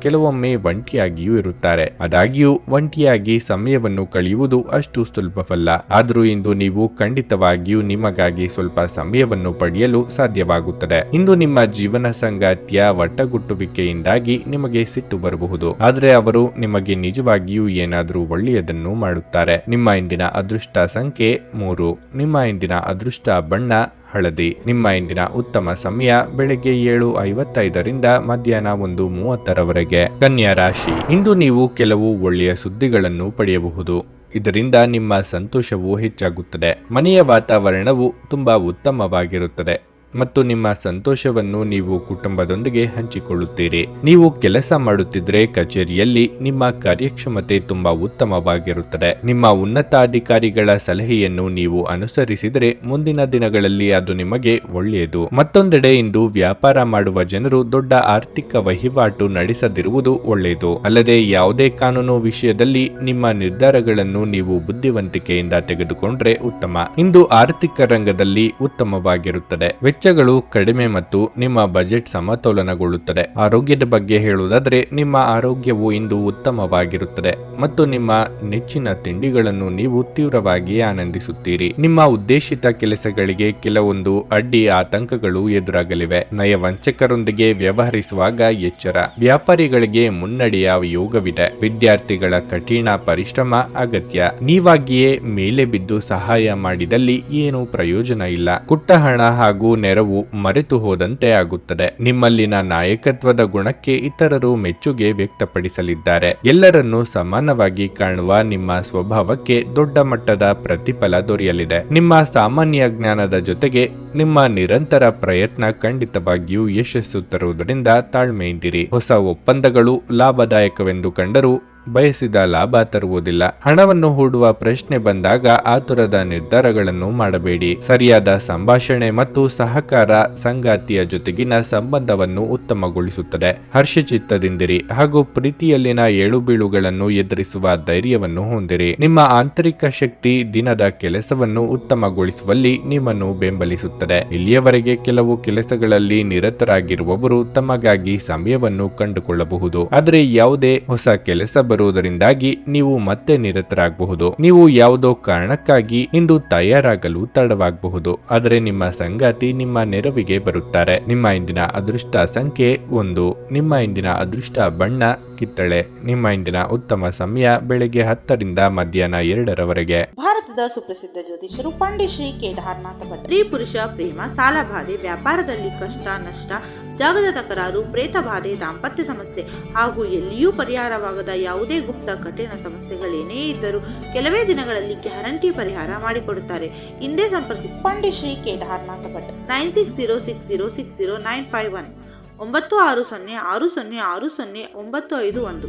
B: ಕೆಲವೊಮ್ಮೆ ಒಂಟಿಯಾಗಿಯೂ ಇರುತ್ತಾರೆ. ಆದಾಗ್ಯೂ ಒಂಟಿಯಾಗಿ ಸಮಯವನ್ನು ಕಳೆಯುವುದು ಅಷ್ಟು ಸುಲಭವಲ್ಲ. ಆದರೂ ಇಂದು ನೀವು ಖಂಡಿತವಾಗಿಯೂ ನಿಮಗಾಗಿ ಸ್ವಲ್ಪ ಸಮಯವನ್ನು ಪಡೆಯಲು ಸಾಧ್ಯವಾಗುತ್ತದೆ. ಇಂದು ನಿಮ್ಮ ಜೀವನ ಸಂಗಾತಿಯ ಒಟ್ಟಗುಟ್ಟುವಿಕೆಯಿಂದಾಗಿ ನಿಮಗೆ ಸಿಟ್ಟು ಬರಬಹುದು, ಆದರೆ ಅವರು ನಿಮಗೆ ನಿಜವಾಗಿಯೂ ಏನಾದರೂ ಒಳ್ಳೆಯದನ್ನು ಮಾಡುತ್ತಾರೆ. ನಿಮ್ಮ ಇಂದಿನ ಅದೃಷ್ಟ ಸಂಖ್ಯೆ 3. ನಿಮ್ಮ ಇಂದಿನ ಅದೃಷ್ಟ ಬಣ್ಣ ಹಳದಿ. ನಿಮ್ಮ ಇಂದಿನ ಉತ್ತಮ ಸಮಯ ಬೆಳಗ್ಗೆ 7:55ರಿಂದ ಮಧ್ಯಾಹ್ನ 1:30ರವರೆಗೆ. ಕನ್ಯಾ ರಾಶಿ. ಇಂದು ನೀವು ಕೆಲವು ಒಳ್ಳೆಯ ಸುದ್ದಿಗಳನ್ನು ಪಡೆಯಬಹುದು. ಇದರಿಂದ ನಿಮ್ಮ ಸಂತೋಷವು ಹೆಚ್ಚಾಗುತ್ತದೆ. ಮನೆಯ ವಾತಾವರಣವು ತುಂಬಾ ಉತ್ತಮವಾಗಿರುತ್ತದೆ ಮತ್ತು ನಿಮ್ಮ ಸಂತೋಷವನ್ನು ನೀವು ಕುಟುಂಬದೊಂದಿಗೆ ಹಂಚಿಕೊಳ್ಳುತ್ತೀರಿ. ನೀವು ಕೆಲಸ ಮಾಡುತ್ತಿದ್ದರೆ ಕಚೇರಿಯಲ್ಲಿ ನಿಮ್ಮ ಕಾರ್ಯಕ್ಷಮತೆ ತುಂಬಾ ಉತ್ತಮವಾಗಿರುತ್ತದೆ. ನಿಮ್ಮ ಉನ್ನತಾಧಿಕಾರಿಗಳ ಸಲಹೆಯನ್ನು ನೀವು ಅನುಸರಿಸಿದರೆ ಮುಂದಿನ ದಿನಗಳಲ್ಲಿ ಅದು ನಿಮಗೆ ಒಳ್ಳೆಯದು. ಮತ್ತೊಂದೆಡೆ ಇಂದು ವ್ಯಾಪಾರ ಮಾಡುವ ಜನರು ದೊಡ್ಡ ಆರ್ಥಿಕ ವಹಿವಾಟು ನಡೆಸದಿರುವುದು ಒಳ್ಳೆಯದು. ಅಲ್ಲದೆ ಯಾವುದೇ ಕಾನೂನು ವಿಷಯದಲ್ಲಿ ನಿಮ್ಮ ನಿರ್ಧಾರಗಳನ್ನು ನೀವು ಬುದ್ಧಿವಂತಿಕೆಯಿಂದ ತೆಗೆದುಕೊಂಡ್ರೆ ಉತ್ತಮ. ಇಂದು ಆರ್ಥಿಕ ರಂಗದಲ್ಲಿ ಉತ್ತಮವಾಗಿರುತ್ತದೆ. ವೆಚ್ಚಗಳು ಕಡಿಮೆ ಮತ್ತು ನಿಮ್ಮ ಬಜೆಟ್ ಸಮತೋಲನಗೊಳ್ಳುತ್ತದೆ. ಆರೋಗ್ಯದ ಬಗ್ಗೆ ಹೇಳುವುದಾದರೆ ನಿಮ್ಮ ಆರೋಗ್ಯವು ಇಂದು ಉತ್ತಮವಾಗಿರುತ್ತದೆ ಮತ್ತು ನಿಮ್ಮ ನೆಚ್ಚಿನ ತಿಂಡಿಗಳನ್ನು ನೀವು ತೀವ್ರವಾಗಿ ಆನಂದಿಸುತ್ತೀರಿ. ನಿಮ್ಮ ಉದ್ದೇಶಿತ ಕೆಲಸಗಳಿಗೆ ಕೆಲವೊಂದು ಅಡ್ಡಿ ಆತಂಕಗಳು ಎದುರಾಗಲಿವೆ. ನಯವಂಚಕರೊಂದಿಗೆ ವ್ಯವಹರಿಸುವಾಗ ಎಚ್ಚರ. ವ್ಯಾಪಾರಿಗಳಿಗೆ ಮುನ್ನಡೆಯ ಯೋಗವಿದೆ. ವಿದ್ಯಾರ್ಥಿಗಳ ಕಠಿಣ ಪರಿಶ್ರಮ ಅಗತ್ಯ. ನೀವಾಗಿಯೇ ಮೇಲೆ ಬಿದ್ದು ಸಹಾಯ ಮಾಡಿದಲ್ಲಿ ಏನೂ ಪ್ರಯೋಜನ ಇಲ್ಲ. ಕುಟ್ಟ ಹಣ ಹಾಗೂ ನೆರವು ಮರೆತು ಹೋದಂತೆ ಆಗುತ್ತದೆ. ನಿಮ್ಮಲ್ಲಿನ ನಾಯಕತ್ವದ ಗುಣಕ್ಕೆ ಇತರರು ಮೆಚ್ಚುಗೆ ವ್ಯಕ್ತಪಡಿಸಲಿದ್ದಾರೆ. ಎಲ್ಲರನ್ನೂ ಸಮಾನವಾಗಿ ಕಾಣುವ ನಿಮ್ಮ ಸ್ವಭಾವಕ್ಕೆ ದೊಡ್ಡ ಮಟ್ಟದ ಪ್ರತಿಫಲ ದೊರೆಯಲಿದೆ. ನಿಮ್ಮ ಸಾಮಾನ್ಯ ಜ್ಞಾನದ ಜೊತೆಗೆ ನಿಮ್ಮ ನಿರಂತರ ಪ್ರಯತ್ನ ಖಂಡಿತವಾಗಿಯೂ ಯಶಸ್ಸು ತರುವುದರಿಂದ ತಾಳ್ಮೆಯಿಂದಿರಿ. ಹೊಸ ಒಪ್ಪಂದಗಳು ಲಾಭದಾಯಕವೆಂದು ಕಂಡರೂ ಬಯಸಿದ ಲಾಭ ತರುವುದಿಲ್ಲ. ಹಣವನ್ನು ಹೂಡುವ ಪ್ರಶ್ನೆ ಬಂದಾಗ ಆತುರದ ನಿರ್ಧಾರಗಳನ್ನು ಮಾಡಬೇಡಿ. ಸರಿಯಾದ ಸಂಭಾಷಣೆ ಮತ್ತು ಸಹಕಾರ ಸಂಗಾತಿಯ ಜೊತೆಗಿನ ಸಂಬಂಧವನ್ನು ಉತ್ತಮಗೊಳಿಸುತ್ತದೆ. ಹರ್ಷಚಿತ್ತದಿಂದಿರಿ ಹಾಗೂ ಪ್ರೀತಿಯಲ್ಲಿನ ಏಳುಬೀಳುಗಳನ್ನು ಎದುರಿಸುವ ಧೈರ್ಯವನ್ನು ಹೊಂದಿರಿ. ನಿಮ್ಮ ಆಂತರಿಕ ಶಕ್ತಿ ದಿನದ ಕೆಲಸವನ್ನು ಉತ್ತಮಗೊಳಿಸುವಲ್ಲಿ ನಿಮ್ಮನ್ನು ಬೆಂಬಲಿಸುತ್ತದೆ. ಇಲ್ಲಿಯವರೆಗೆ ಕೆಲವು ಕೆಲಸಗಳಲ್ಲಿ ನಿರತರಾಗಿರುವವರು ತಮಗಾಗಿ ಸಮಯವನ್ನು ಕಂಡುಕೊಳ್ಳಬಹುದು. ಆದರೆ ಯಾವುದೇ ಹೊಸ ಕೆಲಸ ಬರುವುದರಿಂದಾಗಿ ನೀವು ಮತ್ತೆ ನಿರತರಾಗಬಹುದು. ನೀವು ಯಾವುದೋ ಕಾರಣಕ್ಕಾಗಿ ಇಂದು ತಯಾರಾಗಲು ತಡವಾಗಬಹುದು, ಆದರೆ ನಿಮ್ಮ ಸಂಗಾತಿ ನಿಮ್ಮ ನೆರವಿಗೆ ಬರುತ್ತಾರೆ. ನಿಮ್ಮ ಇಂದಿನ ಅದೃಷ್ಟ ಸಂಖ್ಯೆ 1. ನಿಮ್ಮ ಇಂದಿನ ಅದೃಷ್ಟ ಬಣ್ಣ ಕಿತ್ತಳೆ. ನಿಮ್ಮ ಇಂದಿನ ಉತ್ತಮ ಸಮಯ ಬೆಳಗ್ಗೆ 10ರಿಂದ ಮಧ್ಯಾಹ್ನ 2ರವರೆಗೆ.
C: ಭಾರತದ ಸುಪ್ರಸಿದ್ಧ ಜ್ಯೋತಿಷರು ಪಂಡಿತ್ ಶ್ರೀ ಕೇದಾರನಾಥ ಭಟ್. ಸ್ತ್ರೀ ಪುರುಷ ಪ್ರೇಮ, ಸಾಲ ಬಾಧೆ, ವ್ಯಾಪಾರದಲ್ಲಿ ಕಷ್ಟ ನಷ್ಟ, ಜಾಗದ ತಕರಾರು, ಪ್ರೇತ ಬಾಧೆ, ದಾಂಪತ್ಯ ಸಮಸ್ಯೆ ಹಾಗೂ ಎಲ್ಲಿಯೂ ಪರಿಹಾರವಾಗದ ಯಾವುದೇ ಗುಪ್ತ ಕಠಿಣ ಸಮಸ್ಯೆಗಳೇನೇ ಇದ್ದರೂ ಕೆಲವೇ ದಿನಗಳಲ್ಲಿ ಗ್ಯಾರಂಟಿ ಪರಿಹಾರ ಮಾಡಿಕೊಡುತ್ತಾರೆ. ಹಿಂದೆ ಸಂಪರ್ಕಿಸಿ ಪಂಡಿತ್ ಶ್ರೀ ಕೇದಾರನಾಥ ಭಟ್ 9606060951 96060609051.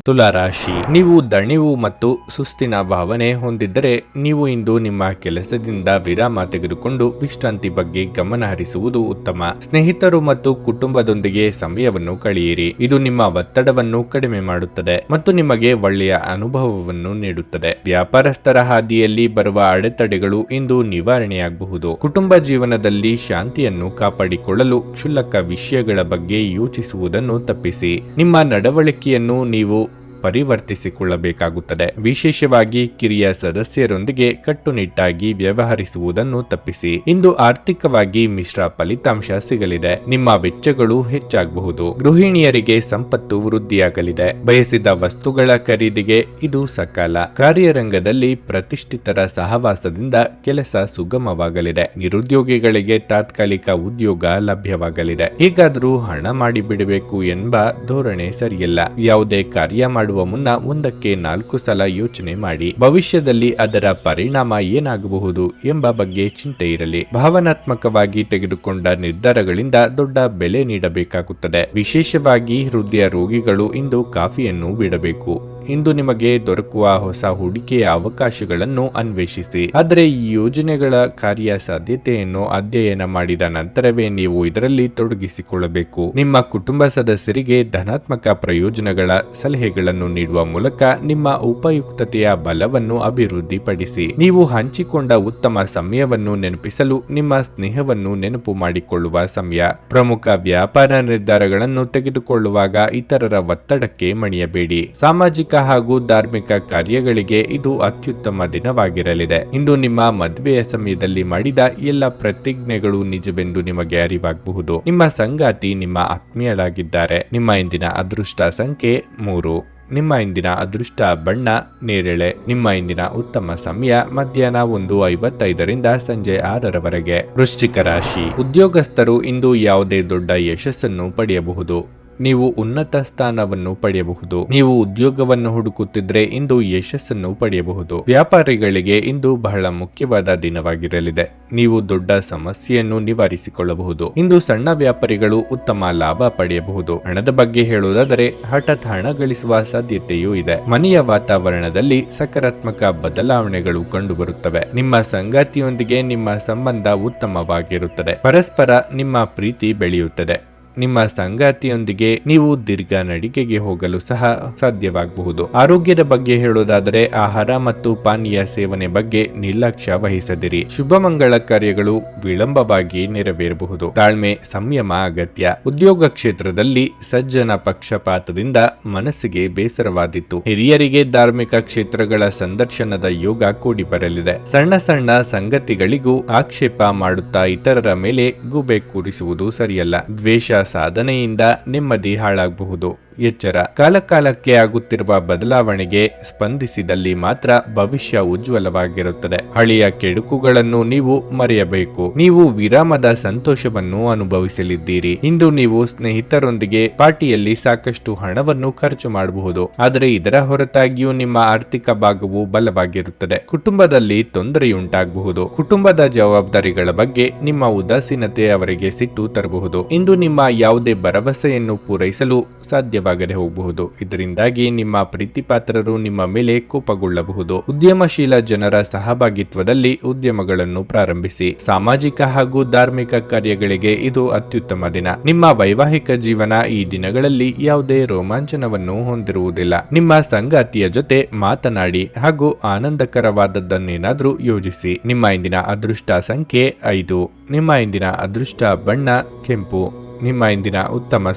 B: ತುಲಾರಾಶಿ, ನೀವು ದಣಿವು ಮತ್ತು ಸುಸ್ತಿನ ಭಾವನೆ ಹೊಂದಿದ್ದರೆ ನೀವು ಇಂದು ನಿಮ್ಮ ಕೆಲಸದಿಂದ ವಿರಾಮ ತೆಗೆದುಕೊಂಡು ವಿಶ್ರಾಂತಿ ಬಗ್ಗೆ ಗಮನ ಹರಿಸುವುದು ಉತ್ತಮ. ಸ್ನೇಹಿತರು ಮತ್ತು ಕುಟುಂಬದೊಂದಿಗೆ ಸಮಯವನ್ನು ಕಳೆಯಿರಿ. ಇದು ನಿಮ್ಮ ಒತ್ತಡವನ್ನು ಕಡಿಮೆ ಮಾಡುತ್ತದೆ ಮತ್ತು ನಿಮಗೆ ಒಳ್ಳೆಯ ಅನುಭವವನ್ನು ನೀಡುತ್ತದೆ. ವ್ಯಾಪಾರಸ್ಥರ ಹಾದಿಯಲ್ಲಿ ಬರುವ ಅಡೆತಡೆಗಳು ಇಂದು ನಿವಾರಣೆಯಾಗಬಹುದು. ಕುಟುಂಬ ಜೀವನದಲ್ಲಿ ಶಾಂತಿಯನ್ನು ಕಾಪಾಡಿಕೊಳ್ಳಲು ಕ್ಷುಲ್ಲಕ ವಿಷಯಗಳ ಬಗ್ಗೆ ಯೋಚಿಸುವುದನ್ನು ತಪ್ಪಿಸಿ. ನಿಮ್ಮ ನಡವಳಿಕೆಯನ್ನು ನೀವು ಪರಿವರ್ತಿಸಿಕೊಳ್ಳಬೇಕಾಗುತ್ತದೆ. ವಿಶೇಷವಾಗಿ ಕಿರಿಯ ಸದಸ್ಯರೊಂದಿಗೆ ಕಟ್ಟುನಿಟ್ಟಾಗಿ ವ್ಯವಹರಿಸುವುದನ್ನು ತಪ್ಪಿಸಿ. ಇಂದು ಆರ್ಥಿಕವಾಗಿ ಮಿಶ್ರ ಫಲಿತಾಂಶ ಸಿಗಲಿದೆ. ನಿಮ್ಮ ವೆಚ್ಚಗಳು ಹೆಚ್ಚಾಗಬಹುದು. ಗೃಹಿಣಿಯರಿಗೆ ಸಂಪತ್ತು ವೃದ್ಧಿಯಾಗಲಿದೆ. ಬಯಸಿದ ವಸ್ತುಗಳ ಖರೀದಿಗೆ ಇದು ಸಕಾಲ. ಕಾರ್ಯರಂಗದಲ್ಲಿ ಪ್ರತಿಷ್ಠಿತರ ಸಹವಾಸದಿಂದ ಕೆಲಸ ಸುಗಮವಾಗಲಿದೆ. ನಿರುದ್ಯೋಗಿಗಳಿಗೆ ತಾತ್ಕಾಲಿಕ ಉದ್ಯೋಗ ಲಭ್ಯವಾಗಲಿದೆ. ಹೇಗಾದರೂ ಹಣ ಮಾಡಿಬಿಡಬೇಕು ಎಂಬ ಧೋರಣೆ ಸರಿಯಲ್ಲ. ಯಾವುದೇ ಕಾರ್ಯ ಮಾಡುವ ಮುನ್ನ 1ಕ್ಕೆ 4 ಸಲ ಯೋಚನೆ ಮಾಡಿ. ಭವಿಷ್ಯದಲ್ಲಿ ಅದರ ಪರಿಣಾಮ ಏನಾಗಬಹುದು ಎಂಬ ಬಗ್ಗೆ ಚಿಂತೆ ಇರಲಿ. ಭಾವನಾತ್ಮಕವಾಗಿ ತೆಗೆದುಕೊಂಡ ನಿರ್ಧಾರಗಳಿಂದ ದೊಡ್ಡ ಬೆಲೆ ನೀಡಬೇಕಾಗುತ್ತದೆ. ವಿಶೇಷವಾಗಿ ಹೃದಯ ರೋಗಿಗಳು ಇಂದು ಕಾಫಿಯನ್ನು ಬಿಡಬೇಕು. ಇಂದು ನಿಮಗೆ ದೊರಕುವ ಹೊಸ ಹೂಡಿಕೆಯ ಅವಕಾಶಗಳನ್ನು ಅನ್ವೇಷಿಸಿ. ಆದರೆ ಈ ಯೋಜನೆಗಳ ಕಾರ್ಯಸಾಧ್ಯತೆಯನ್ನು ಅಧ್ಯಯನ ಮಾಡಿದ ನಂತರವೇ ನೀವು ಇದರಲ್ಲಿ ತೊಡಗಿಸಿಕೊಳ್ಳಬೇಕು. ನಿಮ್ಮ ಕುಟುಂಬ ಸದಸ್ಯರಿಗೆ ಧನಾತ್ಮಕ ಪ್ರಯೋಜನಗಳ ಸಲಹೆಗಳನ್ನು ನೀಡುವ ಮೂಲಕ ನಿಮ್ಮ ಉಪಯುಕ್ತತೆಯ ಬಲವನ್ನು ಅಭಿವೃದ್ಧಿಪಡಿಸಿ. ನೀವು ಹಂಚಿಕೊಂಡ ಉತ್ತಮ ಸಮಯವನ್ನು ನೆನಪಿಸಲು ನಿಮ್ಮ ಸ್ನೇಹವನ್ನು ನೆನಪು ಮಾಡಿಕೊಳ್ಳುವ ಸಮಯ. ಪ್ರಮುಖ ವ್ಯಾಪಾರ ನಿರ್ಧಾರಗಳನ್ನು ತೆಗೆದುಕೊಳ್ಳುವಾಗ ಇತರರ ಒತ್ತಡಕ್ಕೆ ಮಣಿಯಬೇಡಿ. ಸಾಮಾಜಿಕ ಹಾಗೂ ಧಾರ್ಮಿಕ ಕಾರ್ಯಗಳಿಗೆ ಇದು ಅತ್ಯುತ್ತಮ ದಿನವಾಗಿರಲಿದೆ. ಇಂದು ನಿಮ್ಮ ಮದುವೆಯ ಸಮಯದಲ್ಲಿ ಮಾಡಿದ ಎಲ್ಲ ಪ್ರತಿಜ್ಞೆಗಳು ನಿಜವೆಂದು ನಿಮಗೆ ಅರಿವಾಗಬಹುದು. ನಿಮ್ಮ ಸಂಗಾತಿ ನಿಮ್ಮ ಆತ್ಮೀಯರಾಗಿದ್ದಾರೆ. ನಿಮ್ಮ ಇಂದಿನ ಅದೃಷ್ಟ ಸಂಖ್ಯೆ 3. ನಿಮ್ಮ ಇಂದಿನ ಅದೃಷ್ಟ ಬಣ್ಣ ನೇರಳೆ. ನಿಮ್ಮ ಇಂದಿನ ಉತ್ತಮ ಸಮಯ ಮಧ್ಯಾಹ್ನ 1:55ರಿಂದ ಸಂಜೆ 6ರವರೆಗೆ. ವೃಶ್ಚಿಕ ರಾಶಿ, ಉದ್ಯೋಗಸ್ಥರು ಇಂದು ಯಾವುದೇ ದೊಡ್ಡ ಯಶಸ್ಸನ್ನು ಪಡೆಯಬಹುದು. ನೀವು ಉನ್ನತ ಸ್ಥಾನವನ್ನು ಪಡೆಯಬಹುದು. ನೀವು ಉದ್ಯೋಗವನ್ನು ಹುಡುಕುತ್ತಿದ್ರೆ ಇಂದು ಯಶಸ್ಸನ್ನು ಪಡೆಯಬಹುದು. ವ್ಯಾಪಾರಿಗಳಿಗೆ ಇಂದು ಬಹಳ ಮುಖ್ಯವಾದ ದಿನವಾಗಿರಲಿದೆ. ನೀವು ದೊಡ್ಡ ಸಮಸ್ಯೆಯನ್ನು ನಿವಾರಿಸಿಕೊಳ್ಳಬಹುದು. ಇಂದು ಸಣ್ಣ ವ್ಯಾಪಾರಿಗಳು ಉತ್ತಮ ಲಾಭ ಪಡೆಯಬಹುದು. ಹಣದ ಬಗ್ಗೆ ಹೇಳುವುದಾದರೆ ಹಠಾತ್ ಹಣ ಗಳಿಸುವ ಸಾಧ್ಯತೆಯೂ ಇದೆ. ಮನೆಯ ವಾತಾವರಣದಲ್ಲಿ ಸಕಾರಾತ್ಮಕ ಬದಲಾವಣೆಗಳು ಕಂಡುಬರುತ್ತವೆ. ನಿಮ್ಮ ಸಂಗಾತಿಯೊಂದಿಗೆ ನಿಮ್ಮ ಸಂಬಂಧ ಉತ್ತಮವಾಗಿರುತ್ತದೆ. ಪರಸ್ಪರ ನಿಮ್ಮ ಪ್ರೀತಿ ಬೆಳೆಯುತ್ತದೆ. ನಿಮ್ಮ ಸಂಗಾತಿಯೊಂದಿಗೆ ನೀವು ದೀರ್ಘ ನಡಿಗೆಗೆ ಹೋಗಲು ಸಹ ಸಾಧ್ಯವಾಗಬಹುದು. ಆರೋಗ್ಯದ ಬಗ್ಗೆ ಹೇಳೋದಾದರೆ ಆಹಾರ ಮತ್ತು ಪಾನೀಯ ಸೇವನೆ ಬಗ್ಗೆ ನಿರ್ಲಕ್ಷ್ಯ ವಹಿಸದಿರಿ. ಶುಭ ಮಂಗಳ ಕಾರ್ಯಗಳು ವಿಳಂಬವಾಗಿ ನೆರವೇರಬಹುದು. ತಾಳ್ಮೆ, ಸಂಯಮ ಅಗತ್ಯ. ಉದ್ಯೋಗ ಕ್ಷೇತ್ರದಲ್ಲಿ ಸಜ್ಜನ ಪಕ್ಷಪಾತದಿಂದ ಮನಸ್ಸಿಗೆ ಬೇಸರವಾದಿತ್ತು. ಹಿರಿಯರಿಗೆ ಧಾರ್ಮಿಕ ಕ್ಷೇತ್ರಗಳ ಸಂದರ್ಶನದ ಯೋಗ ಕೂಡಿ ಬರಲಿದೆ. ಸಣ್ಣ ಸಣ್ಣ ಸಂಗತಿಗಳಿಗೂ ಆಕ್ಷೇಪ ಮಾಡುತ್ತಾ ಇತರರ ಮೇಲೆ ಗೂಬೆ ಕೂರಿಸುವುದು ಸರಿಯಲ್ಲ. ದ್ವೇಷ ಸಾಧನೆಯಿಂದ ನೆಮ್ಮದಿ ಹಾಳಾಗಬಹುದು. ಎಚ್ಚರ, ಕಾಲಕಾಲಕ್ಕೆ ಆಗುತ್ತಿರುವ ಬದಲಾವಣೆಗೆ ಸ್ಪಂದಿಸಿದಲ್ಲಿ ಮಾತ್ರ ಭವಿಷ್ಯ ಉಜ್ವಲವಾಗಿರುತ್ತದೆ. ಹಳೆಯ ಕೆಡುಕುಗಳನ್ನು ನೀವು ಮರೆಯಬೇಕು. ನೀವು ವಿರಾಮದ ಸಂತೋಷವನ್ನು ಅನುಭವಿಸಲಿದ್ದೀರಿ. ಇಂದು ನೀವು ಸ್ನೇಹಿತರೊಂದಿಗೆ ಪಾರ್ಟಿಯಲ್ಲಿ ಸಾಕಷ್ಟು ಹಣವನ್ನು ಖರ್ಚು ಮಾಡಬಹುದು. ಆದರೆ ಇದರ ಹೊರತಾಗಿಯೂ ನಿಮ್ಮ ಆರ್ಥಿಕ ಭಾಗವು ಬಲವಾಗಿರುತ್ತದೆ. ಕುಟುಂಬದಲ್ಲಿ ತೊಂದರೆಯುಂಟಾಗಬಹುದು. ಕುಟುಂಬದ ಜವಾಬ್ದಾರಿಗಳ ಬಗ್ಗೆ ನಿಮ್ಮ ಉದಾಸೀನತೆ ಅವರಿಗೆ ಸಿಟ್ಟು ತರಬಹುದು. ಇಂದು ನಿಮ್ಮ ಯಾವುದೇ ಭರವಸೆಯನ್ನು ಪೂರೈಸಲು ಸಾಧ್ಯವಾಗದೆ ಹೋಗಬಹುದು. ಇದರಿಂದಾಗಿ ನಿಮ್ಮ ಪ್ರೀತಿಪಾತ್ರರು ನಿಮ್ಮ ಮೇಲೆ ಕೋಪಗೊಳ್ಳಬಹುದು. ಉದ್ಯಮಶೀಲ ಜನರ ಸಹಭಾಗಿತ್ವದಲ್ಲಿ ಉದ್ಯಮಗಳನ್ನು ಪ್ರಾರಂಭಿಸಿ. ಸಾಮಾಜಿಕ ಹಾಗೂ ಧಾರ್ಮಿಕ ಕಾರ್ಯಗಳಿಗೆ ಇದು ಅತ್ಯುತ್ತಮ ದಿನ. ನಿಮ್ಮ ವೈವಾಹಿಕ ಜೀವನ ಈ ದಿನಗಳಲ್ಲಿ ಯಾವುದೇ ರೋಮಾಂಚನವನ್ನು ಹೊಂದಿರುವುದಿಲ್ಲ. ನಿಮ್ಮ ಸಂಗಾತಿಯ ಜೊತೆ ಮಾತನಾಡಿ ಹಾಗೂ ಆನಂದಕರವಾದದ್ದನ್ನೇನಾದ್ರೂ ಯೋಜಿಸಿ. ನಿಮ್ಮ ಇಂದಿನ ಅದೃಷ್ಟ ಸಂಖ್ಯೆ 5. ನಿಮ್ಮ ಇಂದಿನ ಅದೃಷ್ಟ ಬಣ್ಣ ಕೆಂಪು. ನಿಮ್ಮ ಇಂದಿನ ಉತ್ತಮ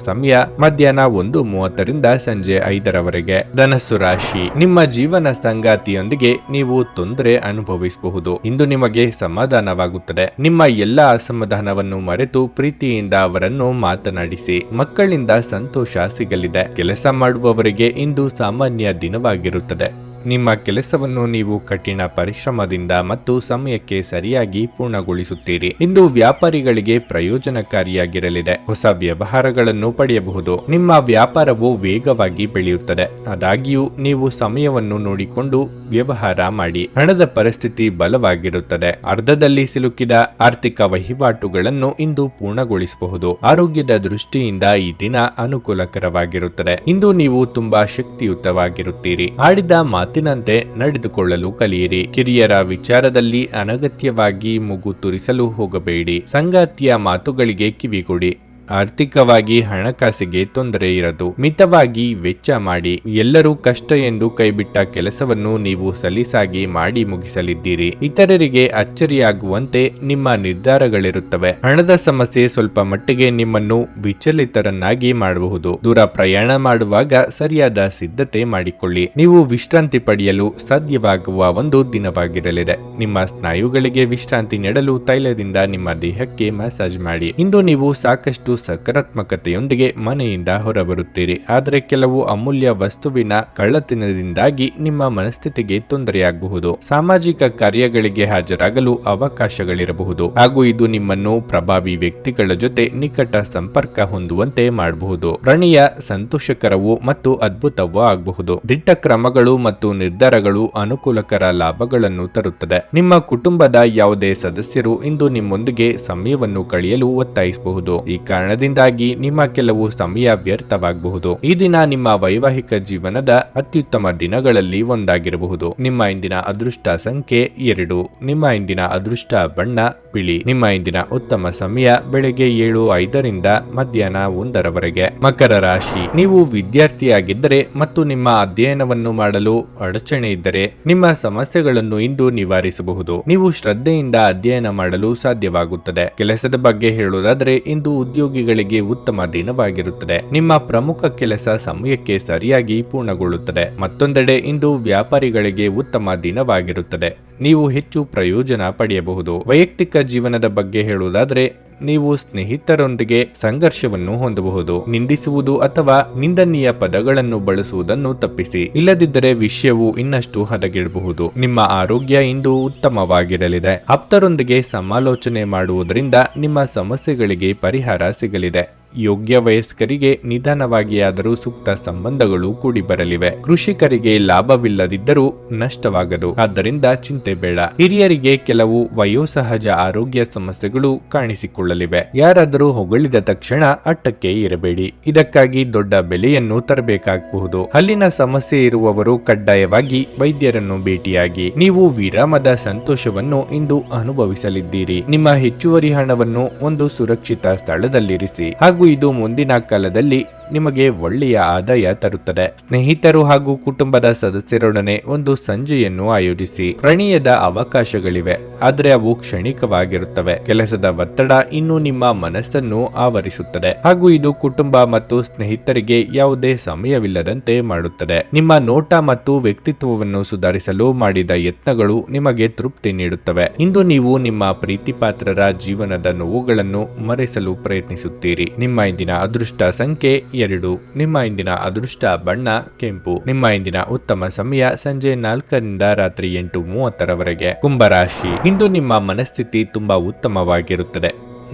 B: ಸಮಯ ಮಧ್ಯಾಹ್ನ 1:30ರಿಂದ ಸಂಜೆ 5ರವರೆಗೆ. ಧನಸ್ಸು ರಾಶಿ, ನಿಮ್ಮ ಜೀವನ ಸಂಗಾತಿಯೊಂದಿಗೆ ನೀವು ತೊಂದರೆ ಅನುಭವಿಸಬಹುದು. ಇಂದು ನಿಮಗೆ ಸಮಾಧಾನವಾಗುತ್ತದೆ. ನಿಮ್ಮ ಎಲ್ಲಾ ಅಸಮಾಧಾನವನ್ನು ಮರೆತು ಪ್ರೀತಿಯಿಂದ ಅವರನ್ನು ಮಾತನಾಡಿಸಿ. ಮಕ್ಕಳಿಂದ ಸಂತೋಷ ಸಿಗಲಿದೆ. ಕೆಲಸ ಮಾಡುವವರಿಗೆ ಇಂದು ಸಾಮಾನ್ಯ ದಿನವಾಗಿರುತ್ತದೆ. ನಿಮ್ಮ ಕೆಲಸವನ್ನು ನೀವು ಕಠಿಣ ಪರಿಶ್ರಮದಿಂದ ಮತ್ತು ಸಮಯಕ್ಕೆ ಸರಿಯಾಗಿ ಪೂರ್ಣಗೊಳಿಸುತ್ತೀರಿ. ಇಂದು ವ್ಯಾಪಾರಿಗಳಿಗೆ ಪ್ರಯೋಜನಕಾರಿಯಾಗಿರಲಿದೆ. ಹೊಸ ವ್ಯವಹಾರಗಳನ್ನು ಪಡೆಯಬಹುದು. ನಿಮ್ಮ ವ್ಯಾಪಾರವು ವೇಗವಾಗಿ ಬೆಳೆಯುತ್ತದೆ. ಆದಾಗ್ಯೂ ನೀವು ಸಮಯವನ್ನು ನೋಡಿಕೊಂಡು ವ್ಯವಹಾರ ಮಾಡಿ. ಹಣದ ಪರಿಸ್ಥಿತಿ ಬಲವಾಗಿರುತ್ತದೆ. ಅರ್ಧದಲ್ಲಿ ಸಿಲುಕಿದ ಆರ್ಥಿಕ ವಹಿವಾಟುಗಳನ್ನು ಇಂದು ಪೂರ್ಣಗೊಳಿಸಬಹುದು. ಆರೋಗ್ಯದ ದೃಷ್ಟಿಯಿಂದ ಈ ದಿನ ಅನುಕೂಲಕರವಾಗಿರುತ್ತದೆ. ಇಂದು ನೀವು ತುಂಬಾ ಶಕ್ತಿಯುತವಾಗಿರುತ್ತೀರಿ. ಆಡಿದ ಮಾತಿನಂತೆ ನಡೆದುಕೊಳ್ಳಲು ಕಲಿಯಿರಿ. ಕಿರಿಯರ ವಿಚಾರದಲ್ಲಿ ಅನಗತ್ಯವಾಗಿ ಮೂಗು ತುರಿಸಲು ಹೋಗಬೇಡಿ. ಸಂಗಾತಿಯ ಮಾತುಗಳಿಗೆ ಕಿವಿಗೊಡಿ. ಆರ್ಥಿಕವಾಗಿ ಹಣಕಾಸಿಗೆ ತೊಂದರೆ ಇರದು. ಮಿತವಾಗಿ ವೆಚ್ಚ ಮಾಡಿ. ಎಲ್ಲರೂ ಕಷ್ಟ ಎಂದು ಕೈಬಿಟ್ಟ ಕೆಲಸವನ್ನು ನೀವು ಸಲೀಸಾಗಿ ಮಾಡಿ ಮುಗಿಸಲಿದ್ದೀರಿ. ಇತರರಿಗೆ ಅಚ್ಚರಿಯಾಗುವಂತೆ ನಿಮ್ಮ ನಿರ್ಧಾರಗಳಿರುತ್ತವೆ. ಹಣದ ಸಮಸ್ಯೆ ಸ್ವಲ್ಪ ಮಟ್ಟಿಗೆ ನಿಮ್ಮನ್ನು ವಿಚಲಿತರನ್ನಾಗಿ ಮಾಡಬಹುದು. ದೂರ ಪ್ರಯಾಣ ಮಾಡುವಾಗ ಸರಿಯಾದ ಸಿದ್ಧತೆ ಮಾಡಿಕೊಳ್ಳಿ. ನೀವು ವಿಶ್ರಾಂತಿ ಪಡೆಯಲು ಸಾಧ್ಯವಾಗುವ ಒಂದು ದಿನವಾಗಿರಲಿದೆ. ನಿಮ್ಮ ಸ್ನಾಯುಗಳಿಗೆ ವಿಶ್ರಾಂತಿ ನೀಡಲು ತೈಲದಿಂದ ನಿಮ್ಮ ದೇಹಕ್ಕೆ ಮಸಾಜ್ ಮಾಡಿ. ಇಂದು ನೀವು ಸಾಕಷ್ಟು ಸಕಾರಾತ್ಮಕತೆಯೊಂದಿಗೆ ಮನೆಯಿಂದ ಹೊರಬರುತ್ತೀರಿ. ಆದರೆ ಕೆಲವು ಅಮೂಲ್ಯ ವಸ್ತುವಿನ ಕಳ್ಳತನದಿಂದಾಗಿ ನಿಮ್ಮ ಮನಸ್ಥಿತಿಗೆ ತೊಂದರೆಯಾಗಬಹುದು. ಸಾಮಾಜಿಕ ಕಾರ್ಯಗಳಿಗೆ ಹಾಜರಾಗಲು ಅವಕಾಶಗಳಿರಬಹುದು ಹಾಗೂ ಇದು ನಿಮ್ಮನ್ನು ಪ್ರಭಾವಿ ವ್ಯಕ್ತಿಗಳ ಜೊತೆ ನಿಕಟ ಸಂಪರ್ಕ ಹೊಂದುವಂತೆ ಮಾಡಬಹುದು. ಪ್ರಣಯ ಸಂತೋಷಕರವೂ ಮತ್ತು ಅದ್ಭುತವೂ ಆಗಬಹುದು. ದಿಟ್ಟ ಕ್ರಮಗಳು ಮತ್ತು ನಿರ್ಧಾರಗಳು ಅನುಕೂಲಕರ ಲಾಭಗಳನ್ನು ತರುತ್ತದೆ. ನಿಮ್ಮ ಕುಟುಂಬದ ಯಾವುದೇ ಸದಸ್ಯರು ಇಂದು ನಿಮ್ಮೊಂದಿಗೆ ಸಮಯವನ್ನು ಕಳೆಯಲು ಒತ್ತಾಯಿಸಬಹುದು. ಈ ಕಾರಣದಿಂದಾಗಿ ನಿಮ್ಮ ಕೆಲವು ಸಮಯ ವ್ಯರ್ಥವಾಗಬಹುದು. ಈ ದಿನ ನಿಮ್ಮ ವೈವಾಹಿಕ ಜೀವನದ ಅತ್ಯುತ್ತಮ ದಿನಗಳಲ್ಲಿ ಒಂದಾಗಿರಬಹುದು. ನಿಮ್ಮ ಇಂದಿನ ಅದೃಷ್ಟ ಸಂಖ್ಯೆ 2. ನಿಮ್ಮ ಇಂದಿನ ಅದೃಷ್ಟ ಬಣ್ಣ ಬಿಳಿ. ನಿಮ್ಮ ಇಂದಿನ ಉತ್ತಮ ಸಮಯ ಬೆಳಗ್ಗೆ 7:05 ಮಧ್ಯಾಹ್ನ 1 ಮಕರ ರಾಶಿ. ನೀವು ವಿದ್ಯಾರ್ಥಿಯಾಗಿದ್ದರೆ ಮತ್ತು ನಿಮ್ಮ ಅಧ್ಯಯನವನ್ನು ಮಾಡಲು ಅಡಚಣೆ ಇದ್ದರೆ ನಿಮ್ಮ ಸಮಸ್ಯೆಗಳನ್ನು ಇಂದು ನಿವಾರಿಸಬಹುದು. ನೀವು ಶ್ರದ್ಧೆಯಿಂದ ಅಧ್ಯಯನ ಮಾಡಲು ಸಾಧ್ಯವಾಗುತ್ತದೆ. ಕೆಲಸದ ಬಗ್ಗೆ ಹೇಳುವುದಾದರೆ ಇಂದು ಉದ್ಯೋಗಿಗಳಿಗೆ ಉತ್ತಮ ದಿನವಾಗಿರುತ್ತದೆ. ನಿಮ್ಮ ಪ್ರಮುಖ ಕೆಲಸ ಸಮಯಕ್ಕೆ ಸರಿಯಾಗಿ ಪೂರ್ಣಗೊಳ್ಳುತ್ತದೆ. ಮತ್ತೊಂದೆಡೆ ಇಂದು ವ್ಯಾಪಾರಿಗಳಿಗೆ ಉತ್ತಮ ದಿನವಾಗಿರುತ್ತದೆ. ನೀವು ಹೆಚ್ಚು ಪ್ರಯೋಜನ ಪಡೆಯಬಹುದು. ವೈಯಕ್ತಿಕ ಜೀವನದ ಬಗ್ಗೆ ಹೇಳುವುದಾದರೆ ನೀವು ಸ್ನೇಹಿತರೊಂದಿಗೆ ಸಂಘರ್ಷವನ್ನು ಹೊಂದಬಹುದು. ನಿಂದಿಸುವುದು ಅಥವಾ ನಿಂದನೀಯ ಪದಗಳನ್ನು ಬಳಸುವುದನ್ನು ತಪ್ಪಿಸಿ. ಇಲ್ಲದಿದ್ದರೆ ವಿಷಯವು ಇನ್ನಷ್ಟು ಹದಗೆಡಬಹುದು. ನಿಮ್ಮ ಆರೋಗ್ಯ ಇಂದು ಉತ್ತಮವಾಗಿರಲಿದೆ. ಆಪ್ತರೊಂದಿಗೆ ಸಮಾಲೋಚನೆ ಮಾಡುವುದರಿಂದ ನಿಮ್ಮ ಸಮಸ್ಯೆಗಳಿಗೆ ಪರಿಹಾರ ಸಿಗಲಿದೆ. ಯೋಗ್ಯ ವಯಸ್ಕರಿಗೆ ನಿಧಾನವಾಗಿಯಾದರೂ ಸೂಕ್ತ ಸಂಬಂಧಗಳು ಕೂಡಿ ಬರಲಿವೆ. ಕೃಷಿಕರಿಗೆ ಲಾಭವಿಲ್ಲದಿದ್ದರೂ ನಷ್ಟವಾಗದು. ಆದ್ದರಿಂದ ಚಿಂತೆ ಬೇಡ. ಹಿರಿಯರಿಗೆ ಕೆಲವು ವಯೋಸಹಜ ಆರೋಗ್ಯ ಸಮಸ್ಯೆಗಳು ಕಾಣಿಸಿಕೊಳ್ಳಲಿವೆ. ಯಾರಾದರೂ ಹೊಗಳಿದ ತಕ್ಷಣ ಅಟ್ಟಕ್ಕೆ ಇರಬೇಡಿ. ಇದಕ್ಕಾಗಿ ದೊಡ್ಡ ಬೆಲೆಯನ್ನು ತರಬೇಕಾಗಬಹುದು. ಹಲ್ಲಿನ ಸಮಸ್ಯೆ ಇರುವವರು ಕಡ್ಡಾಯವಾಗಿ ವೈದ್ಯರನ್ನು ಭೇಟಿಯಾಗಿ. ನೀವು ವಿರಾಮದ ಸಂತೋಷವನ್ನು ಇಂದು ಅನುಭವಿಸಲಿದ್ದೀರಿ. ನಿಮ್ಮ ಹೆಚ್ಚುವರಿ ಹಣವನ್ನು ಒಂದು ಸುರಕ್ಷಿತ ಸ್ಥಳದಲ್ಲಿರಿಸಿ ಹಾಗೂ ಇದು ಮುಂದಿನ ಕಾಲದಲ್ಲಿ ನಿಮಗೆ ಒಳ್ಳೆಯ ಆದಾಯ ತರುತ್ತದೆ. ಸ್ನೇಹಿತರು ಹಾಗೂ ಕುಟುಂಬದ ಸದಸ್ಯರೊಡನೆ ಒಂದು ಸಂಜೆಯನ್ನು ಆಯೋಜಿಸಿ. ಪ್ರಣಯದ ಅವಕಾಶಗಳಿವೆ, ಆದರೆ ಅವು ಕ್ಷಣಿಕವಾಗಿರುತ್ತವೆ. ಕೆಲಸದ ಒತ್ತಡ ಇನ್ನು ನಿಮ್ಮ ಮನಸ್ಸನ್ನು ಆವರಿಸುತ್ತದೆ ಹಾಗೂ ಇದು ಕುಟುಂಬ ಮತ್ತು ಸ್ನೇಹಿತರಿಗೆ ಯಾವುದೇ ಸಮಯವಿಲ್ಲದಂತೆ ಮಾಡುತ್ತದೆ. ನಿಮ್ಮ ನೋಟ ಮತ್ತು ವ್ಯಕ್ತಿತ್ವವನ್ನು ಸುಧಾರಿಸಲು ಮಾಡಿದ ಯತ್ನಗಳು ನಿಮಗೆ ತೃಪ್ತಿ ನೀಡುತ್ತವೆ. ಇಂದು ನೀವು ನಿಮ್ಮ ಪ್ರೀತಿಪಾತ್ರರ ಜೀವನದ ನೋವುಗಳನ್ನು ಮರೆಸಲು ಪ್ರಯತ್ನಿಸುತ್ತೀರಿ. ನಿಮ್ಮ ಇಂದಿನ ಅದೃಷ್ಟ ಸಂಖ್ಯೆ 2. ನಿಮ್ಮ ಇಂದಿನ ಅದೃಷ್ಟ ಬಣ್ಣ ಕೆಂಪು. ನಿಮ್ಮ ಇಂದಿನ ಉತ್ತಮ ಸಮಯ ಸಂಜೆ 4 ರಾತ್ರಿ 8:30 ಕುಂಭರಾಶಿ. ಇಂದು ನಿಮ್ಮ ಮನಸ್ಥಿತಿ ತುಂಬಾ ಉತ್ತಮವಾಗಿರುತ್ತದೆ.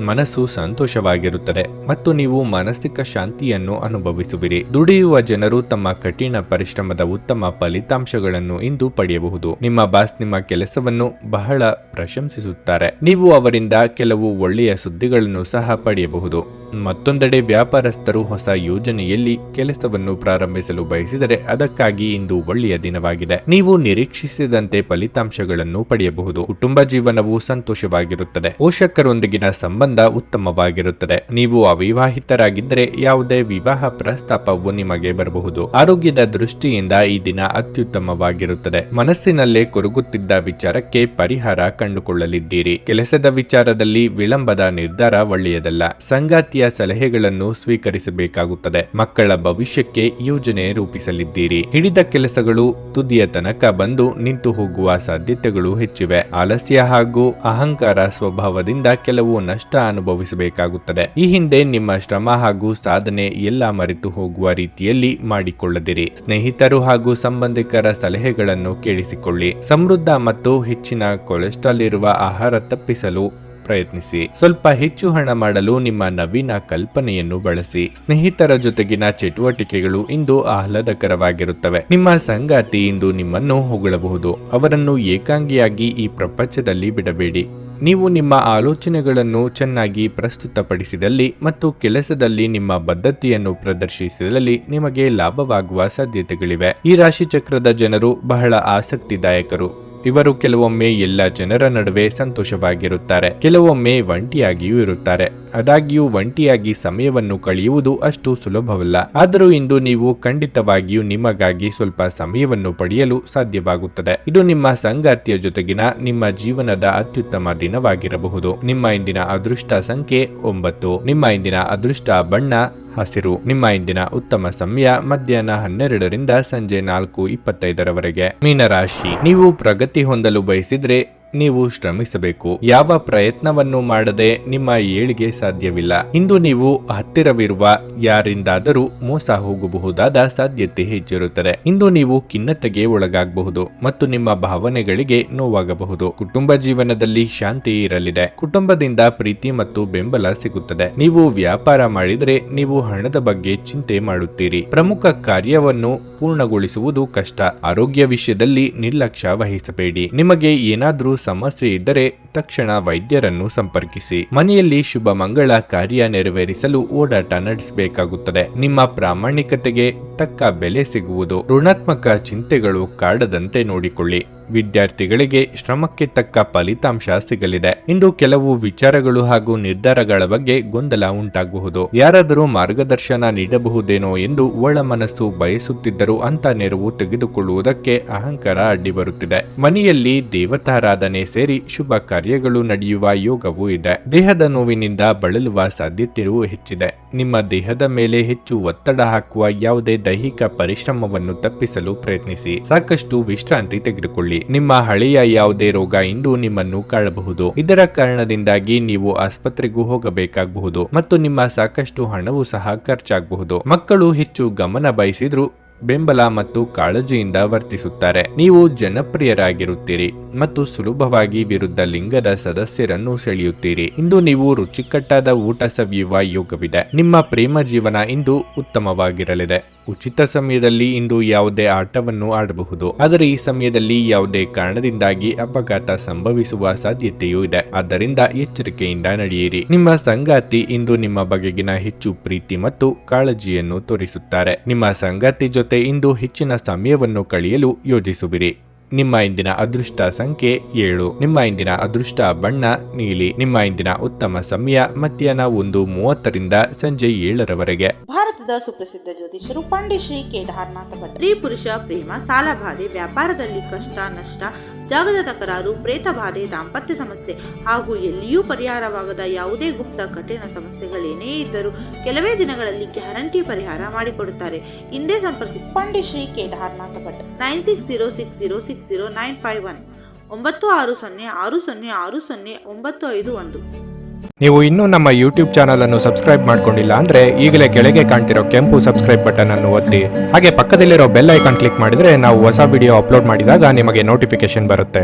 B: ಮನಸ್ಸು ಸಂತೋಷವಾಗಿರುತ್ತದೆ ಮತ್ತು ನೀವು ಮಾನಸಿಕ ಶಾಂತಿಯನ್ನು ಅನುಭವಿಸುವಿರಿ. ದುಡಿಯುವ ಜನರು ತಮ್ಮ ಕಠಿಣ ಪರಿಶ್ರಮದ ಉತ್ತಮ ಫಲಿತಾಂಶಗಳನ್ನು ಇಂದು ಪಡೆಯಬಹುದು. ನಿಮ್ಮ ಬಾಸ್ ನಿಮ್ಮ ಕೆಲಸವನ್ನು ಬಹಳ ಪ್ರಶಂಸಿಸುತ್ತಾರೆ. ನೀವು ಅವರಿಂದ ಕೆಲವು ಒಳ್ಳೆಯ ಸುದ್ದಿಗಳನ್ನು ಸಹ ಪಡೆಯಬಹುದು. ಮತ್ತೊಂದೆಡೆ ವ್ಯಾಪಾರಸ್ಥರು ಹೊಸ ಯೋಜನೆಯಲ್ಲಿ ಕೆಲಸವನ್ನು ಪ್ರಾರಂಭಿಸಲು ಬಯಸಿದರೆ ಅದಕ್ಕಾಗಿ ಇಂದು ಒಳ್ಳೆಯ ದಿನವಾಗಿದೆ. ನೀವು ನಿರೀಕ್ಷಿಸಿದಂತೆ ಫಲಿತಾಂಶಗಳನ್ನು ಪಡೆಯಬಹುದು. ಕುಟುಂಬ ಜೀವನವು ಸಂತೋಷವಾಗಿರುತ್ತದೆ. ಪೋಷಕರೊಂದಿಗಿನ ಸಂಬಂಧ ಉತ್ತಮವಾಗಿರುತ್ತದೆ. ನೀವು ಅವಿವಾಹಿತರಾಗಿದ್ದರೆ ಯಾವುದೇ ವಿವಾಹ ಪ್ರಸ್ತಾಪವು ನಿಮಗೆ ಬರಬಹುದು. ಆರೋಗ್ಯದ ದೃಷ್ಟಿಯಿಂದ ಈ ದಿನ ಅತ್ಯುತ್ತಮವಾಗಿರುತ್ತದೆ. ಮನಸ್ಸಿನಲ್ಲೇ ಕೊರಗುತ್ತಿದ್ದ ವಿಚಾರಕ್ಕೆ ಪರಿಹಾರ ಕಂಡುಕೊಳ್ಳಲಿದ್ದೀರಿ. ಕೆಲಸದ ವಿಚಾರದಲ್ಲಿ ವಿಳಂಬದ ನಿರ್ಧಾರ ಒಳ್ಳೆಯದಲ್ಲ. ಸಂಗಾತಿ ರೀತಿಯ ಸಲಹೆಗಳನ್ನು ಸ್ವೀಕರಿಸಬೇಕಾಗುತ್ತದೆ. ಮಕ್ಕಳ ಭವಿಷ್ಯಕ್ಕೆ ಯೋಜನೆ ರೂಪಿಸಲಿದ್ದೀರಿ. ಹಿಡಿದ ಕೆಲಸಗಳು ತುದಿಯ ತನಕ ಬಂದು ನಿಂತು ಹೋಗುವ ಸಾಧ್ಯತೆಗಳು ಹೆಚ್ಚಿವೆ. ಆಲಸ್ಯ ಹಾಗೂ ಅಹಂಕಾರ ಸ್ವಭಾವದಿಂದ ಕೆಲವು ನಷ್ಟ ಅನುಭವಿಸಬೇಕಾಗುತ್ತದೆ. ಈ ಹಿಂದೆ ನಿಮ್ಮ ಶ್ರಮ ಹಾಗೂ ಸಾಧನೆ ಎಲ್ಲ ಮರೆತು ಹೋಗುವ ರೀತಿಯಲ್ಲಿ ಮಾಡಿಕೊಳ್ಳದಿರಿ. ಸ್ನೇಹಿತರು ಹಾಗೂ ಸಂಬಂಧಿಕರ ಸಲಹೆಗಳನ್ನು ಕೇಳಿಸಿಕೊಳ್ಳಿ. ಸಮೃದ್ಧ ಮತ್ತು ಹೆಚ್ಚಿನ ಕೊಲೆಸ್ಟ್ರಾಲ್ ಇರುವ ಆಹಾರ ತಪ್ಪಿಸಲು ಪ್ರಯತ್ನಿಸಿ. ಸ್ವಲ್ಪ ಹೆಚ್ಚು ಹಣ ಮಾಡಲು ನಿಮ್ಮ ನವೀನ ಕಲ್ಪನೆಯನ್ನು ಬಳಸಿ. ಸ್ನೇಹಿತರ ಜೊತೆಗಿನ ಚಟುವಟಿಕೆಗಳು ಇಂದು ಆಹ್ಲಾದಕರವಾಗಿರುತ್ತವೆ. ನಿಮ್ಮ ಸಂಗಾತಿ ಇಂದು ನಿಮ್ಮನ್ನು ಹೊಗಳಬಹುದು. ಅವರನ್ನು ಏಕಾಂಗಿಯಾಗಿ ಈ ಪ್ರಪಂಚದಲ್ಲಿ ಬಿಡಬೇಡಿ. ನೀವು ನಿಮ್ಮ ಆಲೋಚನೆಗಳನ್ನು ಚೆನ್ನಾಗಿ ಪ್ರಸ್ತುತಪಡಿಸಿದಲ್ಲಿ ಮತ್ತು ಕೆಲಸದಲ್ಲಿ ನಿಮ್ಮ ಬದ್ಧತೆಯನ್ನು ಪ್ರದರ್ಶಿಸಿದಲ್ಲಿ ನಿಮಗೆ ಲಾಭವಾಗುವ ಸಾಧ್ಯತೆಗಳಿವೆ. ಈ ರಾಶಿ ಚಕ್ರದ ಜನರು ಬಹಳ ಆಸಕ್ತಿದಾಯಕರು. ಇವರು ಕೆಲವೊಮ್ಮೆ ಎಲ್ಲ ಜನರ ನಡುವೆ ಸಂತೋಷವಾಗಿರುತ್ತಾರೆ, ಕೆಲವೊಮ್ಮೆ ಒಂಟಿಯಾಗಿಯೂ ಇರುತ್ತಾರೆ. ಆದಾಗ್ಯೂ ಒಂಟಿಯಾಗಿ ಸಮಯವನ್ನು ಕಳೆಯುವುದು ಅಷ್ಟು ಸುಲಭವಲ್ಲ. ಆದರೂ ಇಂದು ನೀವು ಖಂಡಿತವಾಗಿಯೂ ನಿಮಗಾಗಿ ಸ್ವಲ್ಪ ಸಮಯವನ್ನು ಪಡೆಯಲು ಸಾಧ್ಯವಾಗುತ್ತದೆ. ಇದು ನಿಮ್ಮ ಸಂಗಾತಿಯ ಜೊತೆಗಿನ ನಿಮ್ಮ ಜೀವನದ ಅತ್ಯುತ್ತಮ ದಿನವಾಗಿರಬಹುದು. ನಿಮ್ಮ ಇಂದಿನ ಅದೃಷ್ಟ ಸಂಖ್ಯೆ 9. ನಿಮ್ಮ ಇಂದಿನ ಅದೃಷ್ಟ ಬಣ್ಣ ಹಸಿರು. ನಿಮ್ಮ ಇಂದಿನ ಉತ್ತಮ ಸಮಯ ಮಧ್ಯಾಹ್ನ 12ರಿಂದ ಸಂಜೆ 4:25 ಮೀನರಾಶಿ, ನೀವು ಪ್ರಗತಿ ಹೊಂದಲು ಬಯಸಿದ್ರೆ ನೀವು ಶ್ರಮಿಸಬೇಕು. ಯಾವ ಪ್ರಯತ್ನವನ್ನು ಮಾಡದೆ ನಿಮ್ಮ ಏಳಿಗೆ ಸಾಧ್ಯವಿಲ್ಲ. ಇಂದು ನೀವು ಹತ್ತಿರವಿರುವ ಯಾರಿಂದಾದರೂ ಮೋಸ ಹೋಗಬಹುದಾದ ಸಾಧ್ಯತೆ ಹೆಚ್ಚಿರುತ್ತದೆ. ಇಂದು ನೀವು ಖಿನ್ನತೆಗೆ ಒಳಗಾಗಬಹುದು ಮತ್ತು ನಿಮ್ಮ ಭಾವನೆಗಳಿಗೆ ನೋವಾಗಬಹುದು. ಕುಟುಂಬ ಜೀವನದಲ್ಲಿ ಶಾಂತಿ ಇರಲಿದೆ. ಕುಟುಂಬದಿಂದ ಪ್ರೀತಿ ಮತ್ತು ಬೆಂಬಲ ಸಿಗುತ್ತದೆ. ನೀವು ವ್ಯಾಪಾರ ಮಾಡಿದರೆ ನೀವು ಹಣದ ಬಗ್ಗೆ ಚಿಂತೆ ಮಾಡುತ್ತೀರಿ. ಪ್ರಮುಖ ಕಾರ್ಯವನ್ನು ಪೂರ್ಣಗೊಳಿಸುವುದು ಕಷ್ಟ. ಆರೋಗ್ಯ ವಿಷಯದಲ್ಲಿ ನಿರ್ಲಕ್ಷ್ಯ ವಹಿಸಬೇಡಿ. ನಿಮಗೆ ಏನಾದರೂ ಸಮಸ್ಯೆ ಇದ್ದರೆ ತಕ್ಷಣ ವೈದ್ಯರನ್ನು ಸಂಪರ್ಕಿಸಿ. ಮನೆಯಲ್ಲಿ ಶುಭ ಮಂಗಳ ಕಾರ್ಯ ನೆರವೇರಿಸಲು ಓಡಾಟ ನಡೆಸಬೇಕಾಗುತ್ತದೆ. ನಿಮ್ಮ ಪ್ರಾಮಾಣಿಕತೆಗೆ ತಕ್ಕ ಬೆಲೆ ಸಿಗುವುದು. ಋಣಾತ್ಮಕ ಚಿಂತೆಗಳು ಕಾಡದಂತೆ ನೋಡಿಕೊಳ್ಳಿ. ವಿದ್ಯಾರ್ಥಿಗಳಿಗೆ ಶ್ರಮಕ್ಕೆ ತಕ್ಕ ಫಲಿತಾಂಶ ಸಿಗಲಿದೆ. ಇಂದು ಕೆಲವು ವಿಚಾರಗಳು ಹಾಗೂ ನಿರ್ಧಾರಗಳ ಬಗ್ಗೆ ಗೊಂದಲ ಉಂಟಾಗಬಹುದು. ಯಾರಾದರೂ ಮಾರ್ಗದರ್ಶನ ನೀಡಬಹುದೇನೋ ಎಂದು ಒಳ ಮನಸ್ಸು ಬಯಸುತ್ತಿದ್ದರೂ ಅಂತ ನೆರವು ತೆಗೆದುಕೊಳ್ಳುವುದಕ್ಕೆ ಅಹಂಕಾರ ಅಡ್ಡಿ ಬರುತ್ತಿದೆ. ಮನೆಯಲ್ಲಿ ದೇವತಾರಾಧನೆ ಸೇರಿ ಶುಭ ಕಾರ್ಯಗಳು ನಡೆಯುವ ಯೋಗವೂ ಇದೆ. ದೇಹದ ನೋವಿನಿಂದ ಬಳಲುವ ಸಾಧ್ಯತೆಯೂ ಹೆಚ್ಚಿದೆ. ನಿಮ್ಮ ದೇಹದ ಮೇಲೆ ಹೆಚ್ಚು ಒತ್ತಡ ಹಾಕುವ ಯಾವುದೇ ದೈಹಿಕ ಪರಿಶ್ರಮವನ್ನು ತಪ್ಪಿಸಲು ಪ್ರಯತ್ನಿಸಿ. ಸಾಕಷ್ಟು ವಿಶ್ರಾಂತಿ ತೆಗೆದುಕೊಳ್ಳಿ. ನಿಮ್ಮ ಹಳೆಯ ಯಾವುದೇ ರೋಗ ಇಂದು ನಿಮ್ಮನ್ನು ಕಾಡಬಹುದು. ಇದರ ಕಾರಣದಿಂದಾಗಿ ನೀವು ಆಸ್ಪತ್ರೆಗೂ ಹೋಗಬೇಕಾಗಬಹುದು ಮತ್ತು ನಿಮ್ಮ ಸಾಕಷ್ಟು ಹಣವೂ ಸಹ ಖರ್ಚಾಗಬಹುದು. ಮಕ್ಕಳು ಹೆಚ್ಚು ಗಮನ ಬಯಸಿದ್ರು ಬೆಂಬಲ ಮತ್ತು ಕಾಳಜಿಯಿಂದ ವರ್ತಿಸುತ್ತಾರೆ. ನೀವು ಜನಪ್ರಿಯರಾಗಿರುತ್ತೀರಿ ಮತ್ತು ಸುಲಭವಾಗಿ ವಿರುದ್ಧ ಲಿಂಗದ ಸದಸ್ಯರನ್ನು ಸೆಳೆಯುತ್ತೀರಿ. ಇಂದು ನೀವು ರುಚಿಕಟ್ಟಾದ ಊಟ ಸವಿಯುವ ಯೋಗವಿದೆ. ನಿಮ್ಮ ಪ್ರೇಮ ಜೀವನ ಇಂದು ಉತ್ತಮವಾಗಿರಲಿದೆ. ಉಚಿತ ಸಮಯದಲ್ಲಿ ಇಂದು ಯಾವುದೇ ಆಟವನ್ನು ಆಡಬಹುದು. ಆದರೆ ಈ ಸಮಯದಲ್ಲಿ ಯಾವುದೇ ಕಾರಣದಿಂದಾಗಿ ಅಪಘಾತ ಸಂಭವಿಸುವ ಸಾಧ್ಯತೆಯೂ ಇದೆ. ಆದ್ದರಿಂದ ಎಚ್ಚರಿಕೆಯಿಂದ ನಡೆಯಿರಿ. ನಿಮ್ಮ ಸಂಗಾತಿ ಇಂದು ನಿಮ್ಮ ಬಗೆಗಿನ ಹೆಚ್ಚು ಪ್ರೀತಿ ಮತ್ತು ಕಾಳಜಿಯನ್ನು ತೋರಿಸುತ್ತಾರೆ. ನಿಮ್ಮ ಸಂಗಾತಿ ಜೊತೆ ಇಂದು ಹೆಚ್ಚಿನ ಸಮಯವನ್ನು ಕಳೆಯಲು ಯೋಜಿಸುವಿರಿ. ನಿಮ್ಮ ಇಂದಿನ ಅದೃಷ್ಟ ಸಂಖ್ಯೆ 7. ನಿಮ್ಮ ಇಂದಿನ ಅದೃಷ್ಟ ಬಣ್ಣ ನೀಲಿ. ನಿಮ್ಮ ಇಂದಿನ ಉತ್ತಮ ಸಮಯ ಮಧ್ಯಾಹ್ನ 1:30ರಿಂದ ಸಂಜೆ 7:00
C: ಭಾರತದ ಸುಪ್ರಸಿದ್ಧ ಜ್ಯೋತಿಷರು ಪಂಡಿತ್ ಶ್ರೀ ಕೇದಾರನಾಥ ಭಟ್. ಸ್ತ್ರೀ ಪುರುಷ ಪ್ರೇಮ, ಸಾಲ ಬಾಧೆ, ವ್ಯಾಪಾರದಲ್ಲಿ ಕಷ್ಟ ನಷ್ಟ, ಜಾಗದ ತಕರಾರು, ಪ್ರೇತ ಬಾಧೆ, ದಾಂಪತ್ಯ ಸಮಸ್ಯೆ ಹಾಗೂ ಎಲ್ಲಿಯೂ ಪರಿಹಾರವಾಗದ ಯಾವುದೇ ಗುಪ್ತ ಕಠಿಣ ಸಮಸ್ಯೆಗಳೇನೇ ಇದ್ದರೂ ಕೆಲವೇ ದಿನಗಳಲ್ಲಿ ಗ್ಯಾರಂಟಿ ಪರಿಹಾರ ಮಾಡಿಕೊಡುತ್ತಾರೆ. ಹಿಂದೆ ಸಂಪರ್ಕಿಸಿ ಪಂಡಿತ್ ಶ್ರೀ ಕೇದಾರನಾಥ ಭಟ್ 9606060951 9606060951.
A: ನೀವು ಇನ್ನೂ ನಮ್ಮ ಯೂಟ್ಯೂಬ್ ಚಾನಲ್ ಅನ್ನು ಸಬ್ಸ್ಕ್ರೈಬ್ ಮಾಡ್ಕೊಂಡಿಲ್ಲ ಅಂದ್ರೆ ಈಗಲೇ ಕೆಳಗೆ ಕಾಣ್ತಿರೋ ಕೆಂಪು ಸಬ್ಸ್ಕ್ರೈಬ್ ಬಟನ್ ಅನ್ನು ಒತ್ತಿ. ಹಾಗೆ ಪಕ್ಕದಲ್ಲಿರೋ ಬೆಲ್ ಐಕಾನ್ ಕ್ಲಿಕ್ ಮಾಡಿದ್ರೆ ನಾವು ಹೊಸ ವಿಡಿಯೋ ಅಪ್ಲೋಡ್ ಮಾಡಿದಾಗ ನಿಮಗೆ ನೋಟಿಫಿಕೇಶನ್ ಬರುತ್ತೆ.